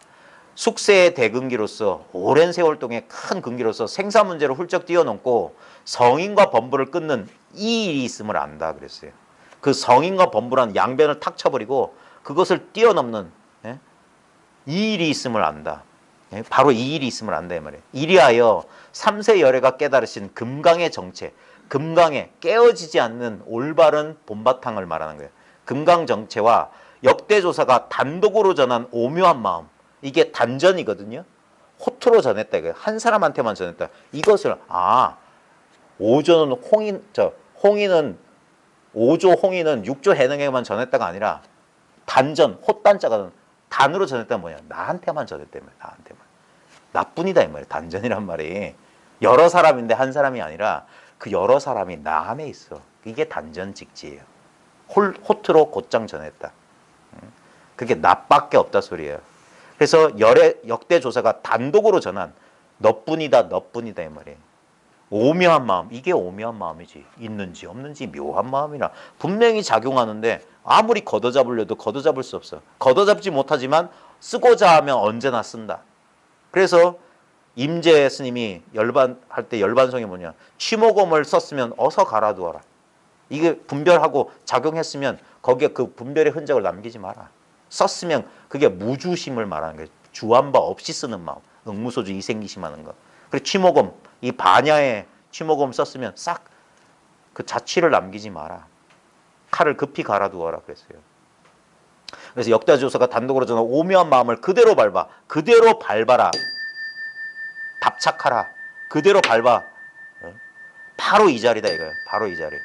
숙세의 대근기로서 오랜 세월 동안 큰 근기로서 생사 문제를 훌쩍 뛰어넘고 성인과 범부를 끊는 이 일이 있음을 안다 그랬어요. 그 성인과 범부라는 양변을 탁 쳐버리고 그것을 뛰어넘는 이 일이 있음을 안다. 바로 이 일이 있음을 안다 이 말이에요. 이리하여 삼세 열애가 깨달으신 금강의 정체, 금강의 깨어지지 않는 올바른 본바탕을 말하는 거예요. 금강 정체와 역대조사가 단독으로 전한 오묘한 마음, 이게 단전이거든요. 호투로 전했다 이거예요. 한 사람한테만 전했다. 이것을 오조는 홍인은 5조 홍인은 6조 해능에만 전했다가 아니라 단전, 헛단자가 단으로 전했다는 뭐냐? 나한테만 전했다면 나한테만. 나뿐이다 이 말이에요. 단전이란 말이 여러 사람인데 한 사람이 아니라 그 여러 사람이 나 안에 있어. 이게 단전직지예요. 호투로 곧장 전했다. 그게 나밖에 없다 소리예요. 그래서 역대 조사가 단독으로 전한 너뿐이다 이 말이에요. 오묘한 마음, 이게 오묘한 마음이지. 있는지 없는지 묘한 마음이라 분명히 작용하는데 아무리 걷어잡으려도 걷어잡을 수 없어. 걷어잡지 못하지만 쓰고자 하면 언제나 쓴다. 그래서 임재 스님이 열반할 때 열반성이 뭐냐? 취모검을 썼으면 어서 갈아두어라. 이게 분별하고 작용했으면 거기에 그 분별의 흔적을 남기지 마라. 썼으면 그게 무주심을 말하는 거예요. 주한 바 없이 쓰는 마음. 응무소주 이생기심하는 거. 그리고 취모검, 이 반야에 취모금 썼으면 싹 그 자취를 남기지 마라. 칼을 급히 갈아두어라 그랬어요. 그래서 역대조서가 단독으로 전한 오묘한 마음을 그대로 밟아. 그대로 밟아라. 답착하라. 그대로 밟아. 바로 이 자리다 이거예요. 바로 이 자리.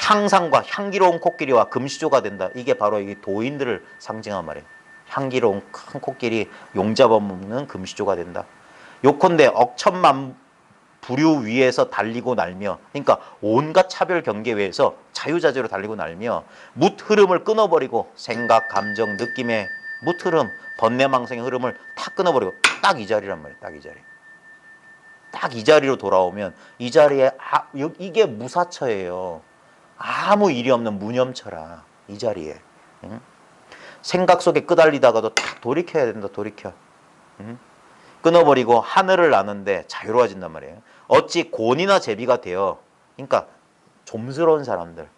향상과 향기로운 코끼리와 금시조가 된다. 이게 바로 이 도인들을 상징한 말이에요. 향기로운 큰 코끼리 용잡아먹는 금시조가 된다. 요컨대 억천만 부류 위에서 달리고 날며, 그러니까 온갖 차별 경계 위에서 자유자재로 달리고 날며 뭇 흐름을 끊어버리고 생각, 감정, 느낌의 뭇 흐름, 번뇌망상의 흐름을 다 끊어버리고 딱 이 자리란 말이에요. 딱 이 자리. 딱 이 자리로 돌아오면 이 자리에 이게 무사처예요. 아무 일이 없는 무념처라. 이 자리에. 응? 생각 속에 끄달리다가도 딱 돌이켜야 된다. 돌이켜. 응? 끊어버리고 하늘을 나는데 자유로워진단 말이에요. 어찌 곤이나 제비가 되어, 그러니까 좀스러운 사람들.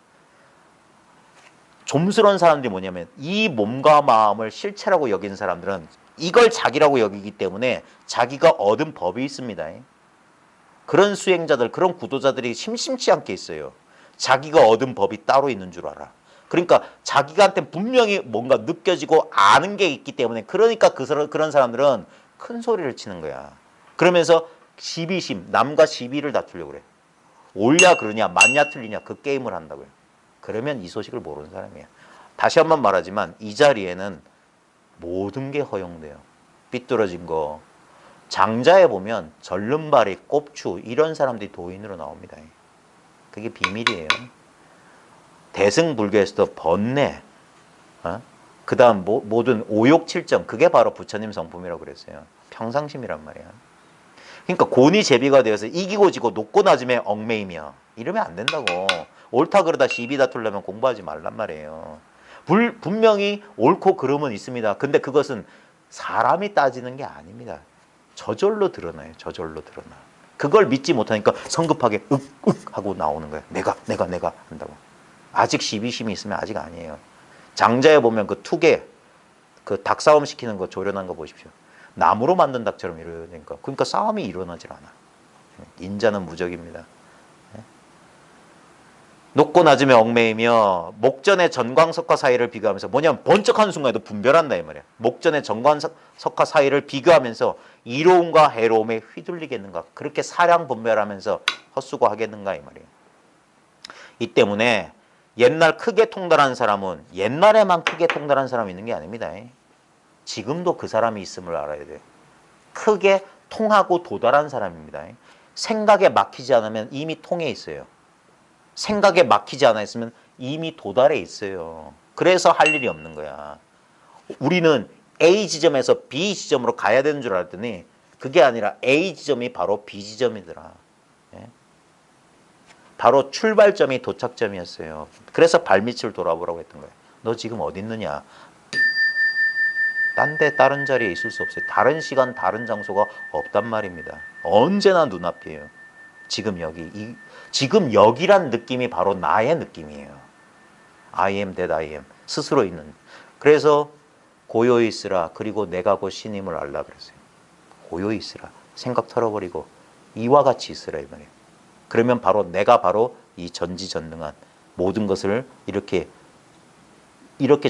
좀스러운 사람들이 뭐냐면 이 몸과 마음을 실체라고 여기는 사람들은 이걸 자기라고 여기기 때문에 자기가 얻은 법이 있습니다. 그런 수행자들, 그런 구도자들이 심심치 않게 있어요. 자기가 얻은 법이 따로 있는 줄 알아. 그러니까 자기한테 분명히 뭔가 느껴지고 아는 게 있기 때문에, 그러니까 그런 사람들은 큰 소리를 치는 거야. 그러면서 시비심, 남과 시비를 다투려고 그래. 옳냐 그러냐, 맞냐 틀리냐 그 게임을 한다고요. 그러면 이 소식을 모르는 사람이야. 다시 한번 말하지만 이 자리에는 모든 게 허용돼요. 삐뚤어진 거. 장자에 보면 절름발이, 꼽추 이런 사람들이 도인으로 나옵니다. 그게 비밀이에요. 대승불교에서도 번뇌, 그 다음 모든 오욕칠정, 그게 바로 부처님 성품이라고 그랬어요. 평상심이란 말이야. 그러니까 곤이 제비가 되어서 이기고 지고 높고 낮음에 얽매이며 이러면 안 된다고. 옳다 그러다 시비 다투려면 공부하지 말란 말이에요. 분명히 옳고 그름은 있습니다. 근데 그것은 사람이 따지는 게 아닙니다. 저절로 드러나요. 저절로 드러나. 그걸 믿지 못하니까 성급하게 하고 나오는 거예요. 내가 한다고. 아직 시비심이 있으면 아직 아니에요. 장자에 보면 그 투개, 그 닭 싸움 시키는 거 조련한 거 보십시오. 나무로 만든 닭처럼 이러니까. 그러니까 싸움이 일어나질 않아. 인자는 무적입니다. 높고 낮음에 얽매이며 목전의 전광석화 사이를 비교하면서, 뭐냐면 번쩍하는 순간에도 분별한다 이 말이야. 목전의 전광석화 사이를 비교하면서 이로움과 해로움에 휘둘리겠는가, 그렇게 사량분별하면서 헛수고하겠는가 이 말이에요. 이 때문에 옛날 크게 통달한 사람은 옛날에만 크게 통달한 사람이 있는 게 아닙니다. 지금도 그 사람이 있음을 알아야 돼요. 크게 통하고 도달한 사람입니다. 생각에 막히지 않으면 이미 통해 있어요. 생각에 막히지 않아 있으면 이미 도달해 있어요. 그래서 할 일이 없는 거야. 우리는 A 지점에서 B 지점으로 가야 되는 줄 알았더니 그게 아니라 A 지점이 바로 B 지점이더라. 바로 출발점이 도착점이었어요. 그래서 발밑을 돌아보라고 했던 거예요. 너 지금 어디 있느냐? 딴 데 다른 자리에 있을 수 없어요. 다른 시간 다른 장소가 없단 말입니다. 언제나 눈앞이에요. 지금 여기. 지금 여기란 느낌이 바로 나의 느낌이에요. I am that I am. 스스로 있는. 그래서 고요히 있으라. 그리고 내가 곧 신임을 알라 그랬어요. 고요히 있으라. 생각 털어버리고 이와 같이 있으라 이 말이에요. 그러면 바로 내가 바로 이 전지전능한 모든 것을 이렇게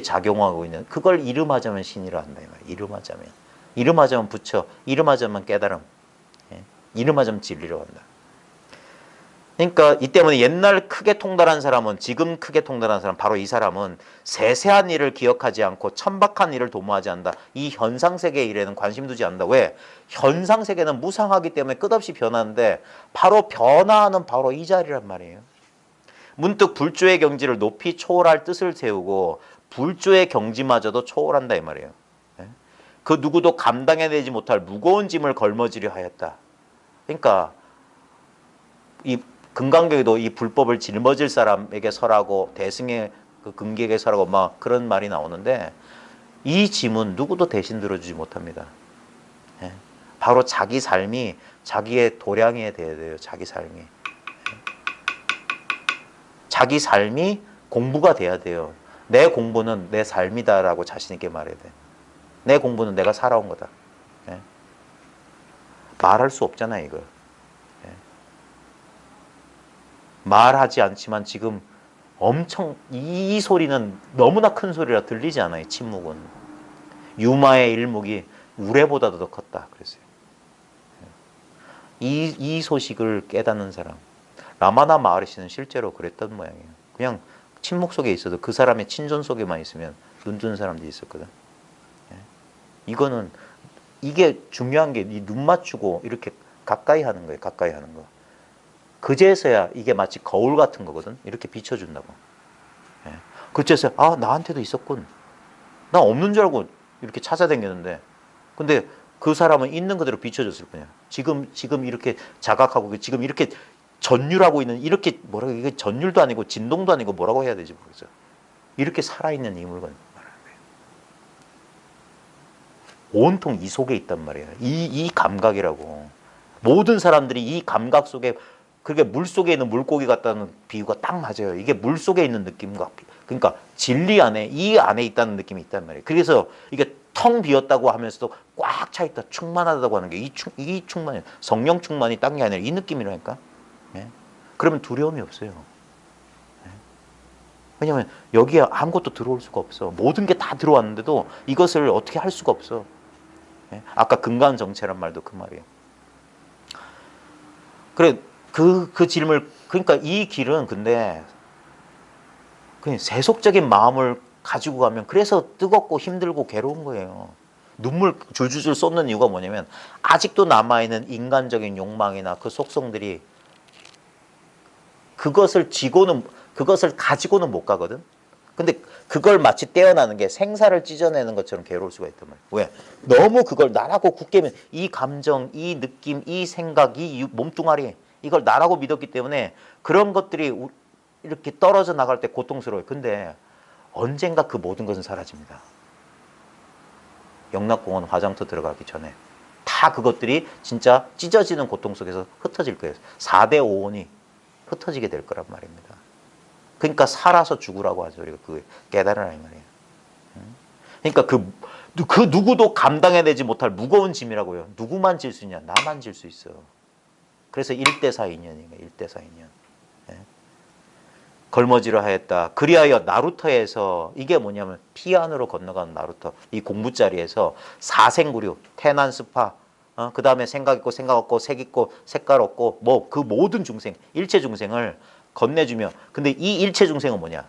작용하고 있는, 그걸 이름하자면 신이라 한다 이 말이에요. 이름하자면 부처, 이름하자면 깨달음, 이름하자면 진리라고 한다. 그러니까 이 때문에 옛날 크게 통달한 사람은, 지금 크게 통달한 사람, 바로 이 사람은 세세한 일을 기억하지 않고 천박한 일을 도모하지 않는다. 이 현상세계의 일에는 관심 두지 않는다. 왜? 현상세계는 무상하기 때문에 끝없이 변하는데 바로 변화하는 바로 이 자리란 말이에요. 문득 불조의 경지를 높이 초월할 뜻을 세우고 불조의 경지마저도 초월한다 이 말이에요. 그 누구도 감당해내지 못할 무거운 짐을 걸머지려 하였다. 그러니까 이 금강경에도 이 불법을 짊어질 사람에게 설하고 대승의 그 금객에게 설하고 막 그런 말이 나오는데, 이 짐은 누구도 대신 들어주지 못합니다. 바로 자기 삶이 자기의 도량이 돼야 돼요. 자기 삶이 공부가 돼야 돼요. 내 공부는 내 삶이다라고 자신 있게 말해야 돼. 내 공부는 내가 살아온 거다. 말할 수 없잖아 이거. 말하지 않지만 지금 엄청 이 소리는 너무나 큰 소리라 들리지 않아요. 침묵은. 유마의 일묵이 우레보다도 더 컸다 그랬어요. 이 소식을 깨닫는 사람, 라마나 마하리시는 실제로 그랬던 모양이에요. 그냥 침묵 속에 있어도 그 사람의 친존 속에만 있으면 눈 뜨는 사람들이 있었거든. 이거는 이게 중요한 게 이 눈 맞추고 이렇게 가까이 하는 거예요. 가까이 하는 거. 그제서야 이게 마치 거울 같은 거거든. 이렇게 비춰준다고. 그제서야 아 나한테도 있었군. 나 없는 줄 알고 이렇게 찾아다녔는데, 근데 그 사람은 있는 그대로 비춰줬을 뿐이야. 지금 이렇게 자각하고 지금 이렇게 전율하고 있는, 이렇게 뭐라고, 이게 전율도 아니고 진동도 아니고 뭐라고 해야 되지 모르겠어. 이렇게 살아있는 이 물건 말하는 거예요. 온통 이 속에 있단 말이야. 이 감각이라고. 모든 사람들이 이 감각 속에, 그게 물 속에 있는 물고기 같다는 비유가 딱 맞아요. 이게 물 속에 있는 느낌과, 그러니까 진리 안에, 이 안에 있다는 느낌이 있단 말이에요. 그래서 이게 텅 비었다고 하면서도 꽉 차 있다, 충만하다고 하는 게 이 충만이, 성령 충만이 딴 게 아니라 이 느낌이라니까. 예? 그러면 두려움이 없어요. 예? 왜냐하면 여기에 아무것도 들어올 수가 없어. 모든 게 다 들어왔는데도 이것을 어떻게 할 수가 없어. 예? 아까 근간정체란 말도 그 말이에요. 그래, 그 질문을, 그러니까 이 길은 근데 그냥 세속적인 마음을 가지고 가면 그래서 뜨겁고 힘들고 괴로운 거예요. 눈물 줄줄줄 쏟는 이유가 뭐냐면 아직도 남아있는 인간적인 욕망이나 그 속성들이 그것을 가지고는 못 가거든. 근데 그걸 마치 떼어나는 게 생사를 찢어내는 것처럼 괴로울 수가 있단 말이야. 왜? 너무 그걸 나라고 굳게 믿, 이 감정, 이 느낌, 이 생각, 이 몸뚱아리, 이걸 나라고 믿었기 때문에 그런 것들이 이렇게 떨어져 나갈 때 고통스러워요. 근데 언젠가 그 모든 것은 사라집니다. 영락공원 화장터 들어가기 전에 다 그것들이 진짜 찢어지는 고통 속에서 흩어질 거예요. 4대 5원이 흩어지게 될 거란 말입니다. 그러니까 살아서 죽으라고 하죠. 우리가 그 깨달으라 이 말이에요. 그러니까 그 누구도 감당해내지 못할 무거운 짐이라고요. 누구만 질 수 있냐? 나만 질 수 있어. 그래서 1대4 인연이에요. 1대4 인연. 걸머지를 하였다. 그리하여 나루터에서, 이게 뭐냐면 피 안으로 건너가는 나루터, 이 공부자리에서 사생구류, 태난 스파, 그 다음에 생각 있고 생각 없고 색 있고 색깔 없고 뭐 그 모든 중생, 일체 중생을 건네주며, 근데 이 일체 중생은 뭐냐?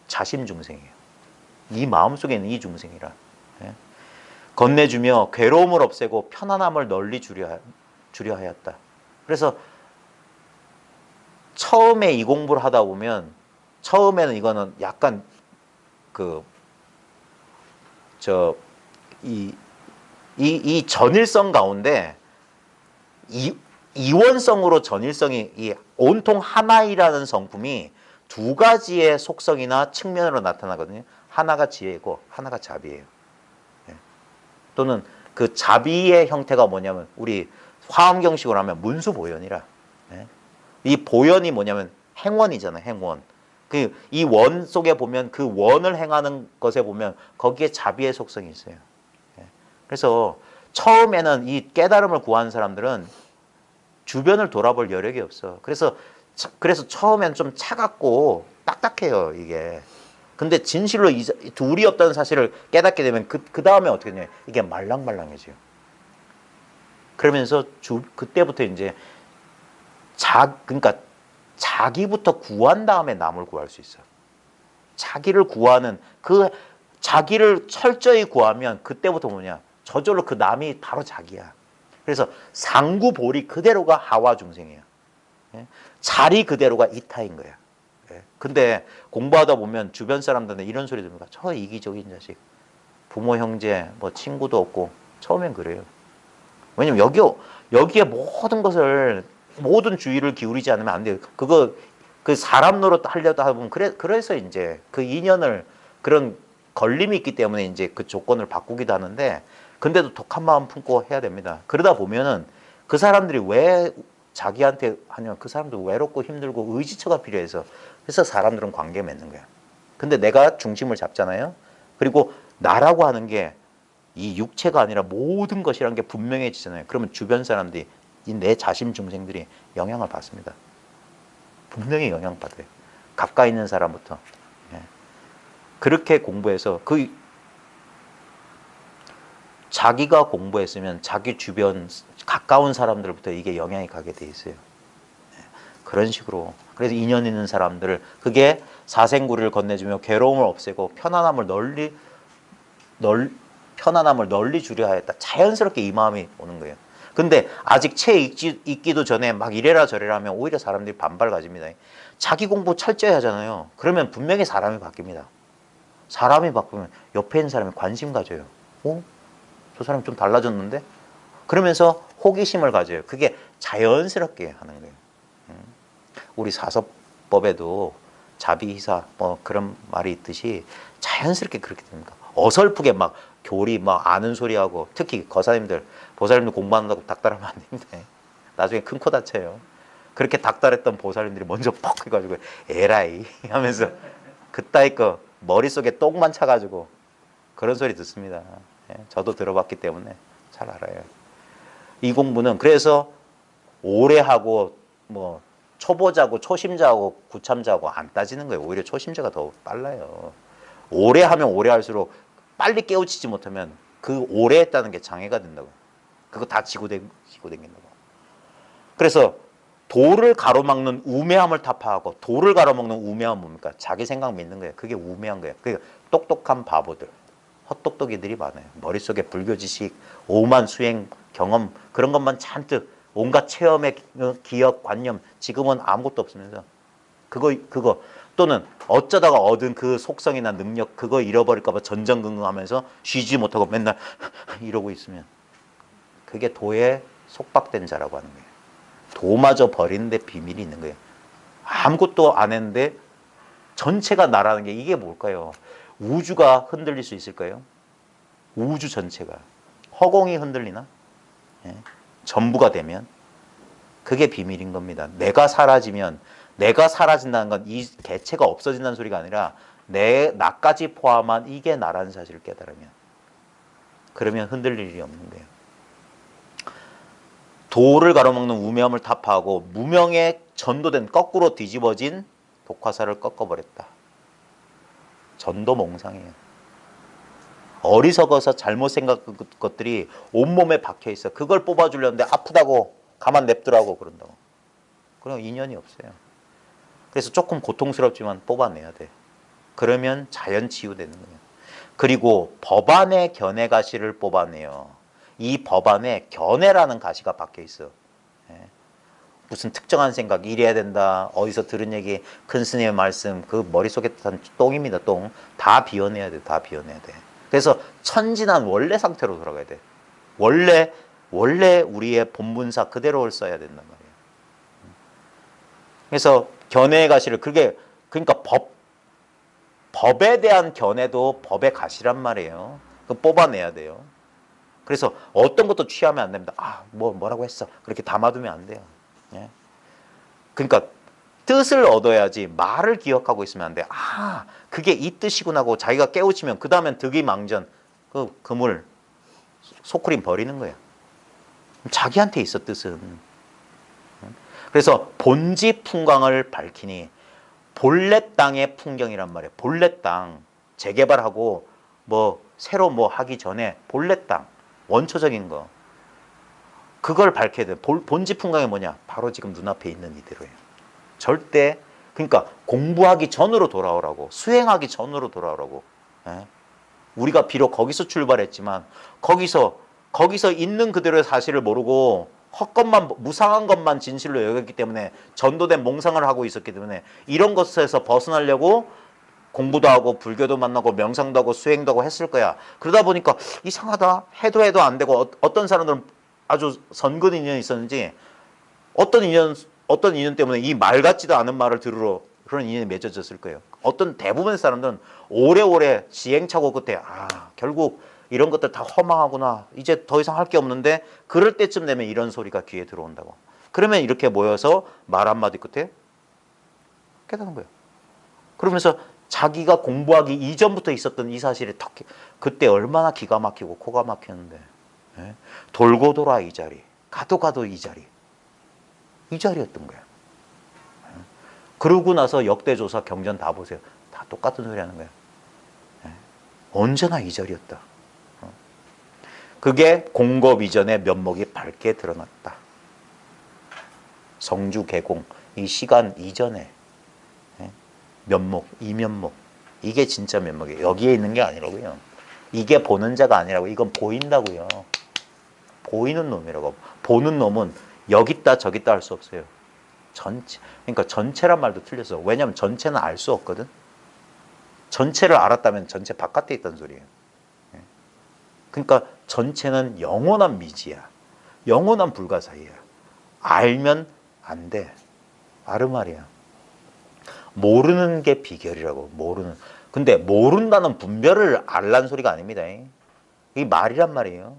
자심 중생이에요. 이 마음속에 있는 이 중생이라. 건네주며 괴로움을 없애고 편안함을 널리 주려 하였다. 그래서 처음에 이 공부를 하다 보면, 처음에는 이거는 약간 이 전일성 가운데 이원성으로 전일성이, 이 온통 하나이라는 성품이 두 가지의 속성이나 측면으로 나타나거든요. 하나가 지혜고 하나가 자비예요. 또는 그 자비의 형태가 뭐냐면 우리 화엄경식으로 하면 문수보현이라. 이 보현이 뭐냐면 행원이잖아요. 행원. 이 원 속에 보면 그 원을 행하는 것에 보면 거기에 자비의 속성이 있어요. 그래서 처음에는 이 깨달음을 구하는 사람들은 주변을 돌아볼 여력이 없어. 그래서 처음에는 좀 차갑고 딱딱해요, 이게. 근데 진실로 둘이 없다는 사실을 깨닫게 되면 그 다음에 어떻게 되냐? 이게 말랑말랑해져요. 그러면서 그때부터 이제 그러니까 자기부터 구한 다음에 남을 구할 수 있어. 자기를 구하는, 그 자기를 철저히 구하면 그때부터 뭐냐? 저절로 그 남이 바로 자기야. 그래서 상구보리 그대로가 하와 중생이에요. 자리 그대로가 이타인 거야. 근데 공부하다 보면 주변 사람들한테 이런 소리 들으니까 저 이기적인 자식, 부모 형제 뭐 친구도 없고, 처음엔 그래요. 왜냐면 여기에 모든 주의를 기울이지 않으면 안 돼요. 그 사람 노릇 하려다 보면 그래서 이제 그 인연을, 그런 걸림이 있기 때문에 이제 그 조건을 바꾸기도 하는데, 근데도 독한 마음 품고 해야 됩니다. 그러다 보면은 그 사람들이 왜 자기한테 하냐면 그 사람도 외롭고 힘들고 의지처가 필요해서, 그래서 사람들은 관계 맺는 거야. 근데 내가 중심을 잡잖아요. 그리고 나라고 하는 게 이 육체가 아니라 모든 것이라는 게 분명해지잖아요. 그러면 주변 사람들이, 내 자심 중생들이 영향을 받습니다. 분명히 영향받아요. 가까이 있는 사람부터. 예. 그렇게 공부해서 자기가 공부했으면 자기 주변 가까운 사람들부터 이게 영향이 가게 돼 있어요. 그런 식으로. 그래서 인연 있는 사람들을 그게 사생구리를 건네주며 괴로움을 없애고 편안함을 널리 주려 하였다. 자연스럽게 이 마음이 오는 거예요. 근데 아직 채 읽기도 전에 막 이래라 저래라 하면 오히려 사람들이 반발 가집니다. 자기 공부 철저히 하잖아요. 그러면 분명히 사람이 바뀝니다. 사람이 바꾸면 옆에 있는 사람이 관심 가져요. 저 사람 좀 달라졌는데? 그러면서 호기심을 가져요. 그게 자연스럽게 하는 거예요. 우리 사서법에도 자비희사 뭐 그런 말이 있듯이 자연스럽게 그렇게 됩니다. 어설프게 막 교리 막 아는 소리하고 특히 거사님들 보살님들 공부한다고 닥달하면 안 됩니다. 나중에 큰 코 다쳐요. 그렇게 닥달했던 보살님들이 먼저 퍽 해가지고 에라이 하면서 그따위 거 머릿속에 똥만 차가지고 그런 소리 듣습니다. 저도 들어봤기 때문에 잘 알아요. 이 공부는 그래서 오래 하고 뭐 초보자고 초심자하고 구참자하고 안 따지는 거예요. 오히려 초심자가 더 빨라요. 오래 하면 오래 할수록 빨리 깨우치지 못하면 그 오래 했다는 게 장애가 된다고. 그거 다 지고 댕긴다고. 그래서 도를 가로막는 우매함을 타파하고 도를 가로막는 우매함은 뭡니까? 자기 생각 믿는 거예요. 그게 우매한 거예요. 그게 똑똑한 바보들, 헛똑똑이들이 많아요. 머릿속에 불교 지식, 오만 수행 경험 그런 것만 잔뜩 온갖 체험의 기억, 관념 지금은 아무것도 없으면서 그거 또는 어쩌다가 얻은 그 속성이나 능력 그거 잃어버릴까 봐 전전긍긍하면서 쉬지 못하고 맨날 이러고 있으면 그게 도에 속박된 자라고 하는 거예요. 도마저 버리는데 비밀이 있는 거예요. 아무것도 안 했는데 전체가 나라는 게 이게 뭘까요? 우주가 흔들릴 수 있을까요? 우주 전체가. 허공이 흔들리나? 예. 전부가 되면 그게 비밀인 겁니다. 내가 사라지면 내가 사라진다는 건 이 개체가 없어진다는 소리가 아니라 나까지 포함한 이게 나라는 사실을 깨달으면 그러면 흔들릴 일이 없는 거예요. 도를 가로막는 우매함을 타파하고 무명에 전도된 거꾸로 뒤집어진 독화살을 꺾어버렸다. 전도몽상이에요. 어리석어서 잘못 생각한 것들이 온몸에 박혀있어. 그걸 뽑아주려는데 아프다고 가만 냅두라고 그런다고. 그럼 인연이 없어요. 그래서 조금 고통스럽지만 뽑아내야 돼. 그러면 자연 치유되는 거예요. 그리고 법안의 견해 가시를 뽑아내요. 이 법안에 견해라는 가시가 박혀있어. 무슨 특정한 생각, 이래야 된다, 어디서 들은 얘기, 큰 스님의 말씀, 그 머릿속에 단 똥입니다, 똥. 다 비워내야 돼, 다 비워내야 돼. 그래서 천진한 원래 상태로 돌아가야 돼. 원래 우리의 본분사 그대로를 써야 된단 말이에요. 그래서 견해의 가시를, 그러니까 법에 대한 견해도 법의 가시란 말이에요. 그 뽑아내야 돼요. 그래서 어떤 것도 취하면 안 됩니다. 뭐라고 했어. 그렇게 담아두면 안 돼요. 예? 그러니까 뜻을 얻어야지 말을 기억하고 있으면 안 돼. 그게 이 뜻이구나 하고 자기가 깨우치면 그 다음엔 득이망전 그 그물 소크림 버리는 거야. 자기한테 있어 뜻은. 그래서 본지 풍광을 밝히니 본래 땅의 풍경이란 말이에요. 본래 땅 재개발하고 뭐 새로 뭐 하기 전에 본래 땅 원초적인 거 그걸 밝혀야 돼. 본지 풍광이 뭐냐? 바로 지금 눈앞에 있는 이대로예요. 절대 그러니까 공부하기 전으로 돌아오라고 수행하기 전으로 돌아오라고. 우리가 비록 거기서 출발했지만 거기서 있는 그대로의 사실을 모르고 헛것만 무상한 것만 진실로 여겼기 때문에 전도된 몽상을 하고 있었기 때문에 이런 것에서 벗어나려고 공부도 하고 불교도 만나고 명상도 하고 수행도 하고 했을 거야. 그러다 보니까 이상하다. 해도 안 되고 어떤 사람들은 아주 선근 인연이 있었는지 어떤 인연 때문에 이 말 같지도 않은 말을 들으러 그런 인연이 맺어졌을 거예요. 어떤 대부분의 사람들은 오래오래 시행착오 끝에 결국 이런 것들 다 허망하구나. 이제 더 이상 할 게 없는데 그럴 때쯤 되면 이런 소리가 귀에 들어온다고. 그러면 이렇게 모여서 말 한마디 끝에 깨닫는 거예요. 그러면서 자기가 공부하기 이전부터 있었던 이 사실이 그때 얼마나 기가 막히고 코가 막혔는데 돌고 돌아 이 자리 가도 이 자리였던 거야. 그러고 나서 역대조사 경전 다 보세요. 다 똑같은 소리 하는 거예요. 예. 언제나 이 자리였다. 그게 공급 이전의 면목이 밝게 드러났다. 성주 개공, 이 시간 이전에 면목, 이면목, 이게 진짜 면목이에요. 여기에 있는 게 아니라고요. 이게 보는 자가 아니라고. 이건 보인다고요. 보이는 놈이라고. 보는 놈은 여기 있다 저기 있다 할 수 없어요. 전체. 그러니까 전체란 말도 틀렸어. 왜냐하면 전체는 알 수 없거든. 전체를 알았다면 전체 바깥에 있다는 소리예요. 그러니까 전체는 영원한 미지야. 영원한 불가사의야. 알면 안 돼. 아르말이야. 모르는 게 비결이라고. 모르는. 근데 모른다는 분별을 알란 소리가 아닙니다. 이게 말이란 말이에요.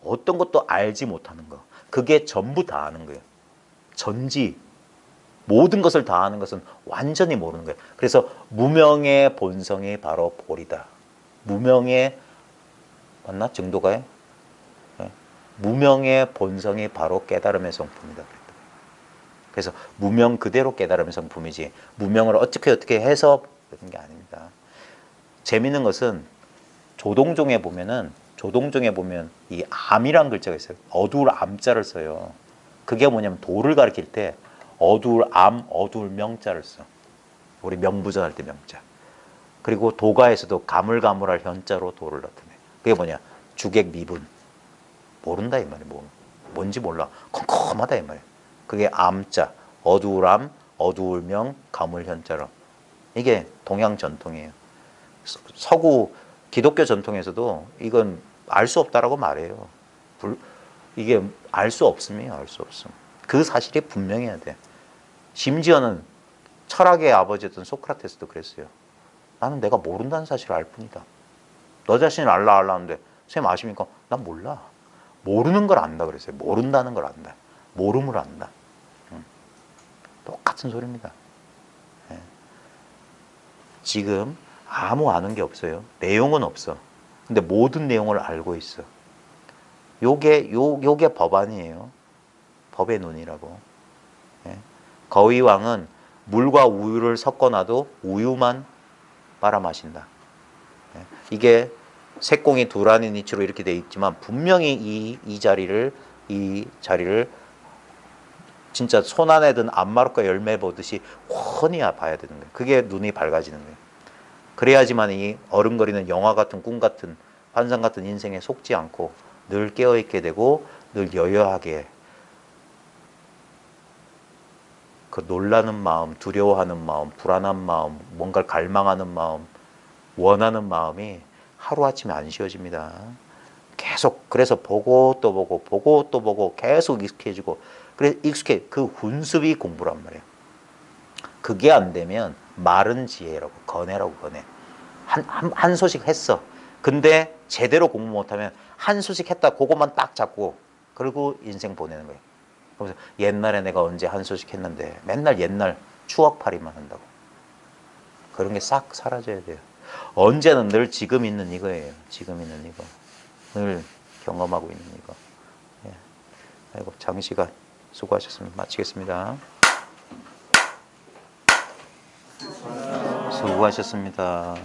어떤 것도 알지 못하는 거. 그게 전부 다 아는 거예요. 전지. 모든 것을 다 아는 것은 완전히 모르는 거예요. 그래서 무명의 본성이 바로 볼이다. 무명의 맞나? 증도가요? 네. 무명의 본성이 바로 깨달음의 성품이다. 그래서 무명 그대로 깨달음의 성품이지 무명을 어떻게 해서 그런 게 아닙니다. 재밌는 것은 조동종에 보면 이 암이란 글자가 있어요. 어두울 암자를 써요. 그게 뭐냐면 도를 가리킬 때 어두울 암, 어두울 명자를 써. 우리 명부전 할 때 명자. 그리고 도가에서도 가물가물할 현자로 도를 나타내. 그게 뭐냐? 주객 미분. 모른다 이 말이에요. 뭔지 몰라. 컴컴하다 이 말이에요. 그게 암자, 어두울 암, 어두울 명, 가물 현자로. 이게 동양 전통이에요. 서구 기독교 전통에서도 이건 알 수 없다라고 말해요. 이게 알 수 없음이에요. 알 수 없음. 그 사실이 분명해야 돼. 심지어는 철학의 아버지였던 소크라테스도 그랬어요. 나는 내가 모른다는 사실을 알 뿐이다. 너 자신을 알라 하는데 선생님 아십니까? 난 몰라. 모르는 걸 안다 그랬어요. 모른다는 걸 안다. 모름을 안다. 똑같은 소리입니다. 지금 아무 아는 게 없어요. 내용은 없어. 근데 모든 내용을 알고 있어. 요게 법안이에요. 법의 눈이라고. 거위왕은 물과 우유를 섞어놔도 우유만 빨아 마신다. 이게 색공이 두라니 니치로 이렇게 돼 있지만 분명히 이 자리를 진짜 손 안에 든 암마루카 열매 보듯이 훤히 봐야 되는 거예요. 그게 눈이 밝아지는 거예요. 그래야지만 이 어른거리는 영화 같은 꿈 같은 환상 같은 인생에 속지 않고 늘 깨어있게 되고 늘 여여하게 그 놀라는 마음, 두려워하는 마음, 불안한 마음, 뭔가를 갈망하는 마음, 원하는 마음이 하루아침에 안 쉬어집니다. 계속 그래서 보고 또 보고 계속 익숙해지고 그래 그 훈습이 공부란 말이에요. 그게 안 되면 말은 지혜라고 건해라고 건해. 한 소식 했어. 근데 제대로 공부 못하면 한 소식 했다 그것만 딱 잡고 그리고 인생 보내는 거예요. 그래서 옛날에 내가 언제 한 소식 했는데 맨날 옛날 추억팔이만 한다고. 그런 게 싹 사라져야 돼요. 언제는 늘 지금 있는 이거예요. 지금 있는 이거. 늘 경험하고 있는 이거. 예. 아이고 장시간 수고하셨습니다. 마치겠습니다. 수고하셨습니다.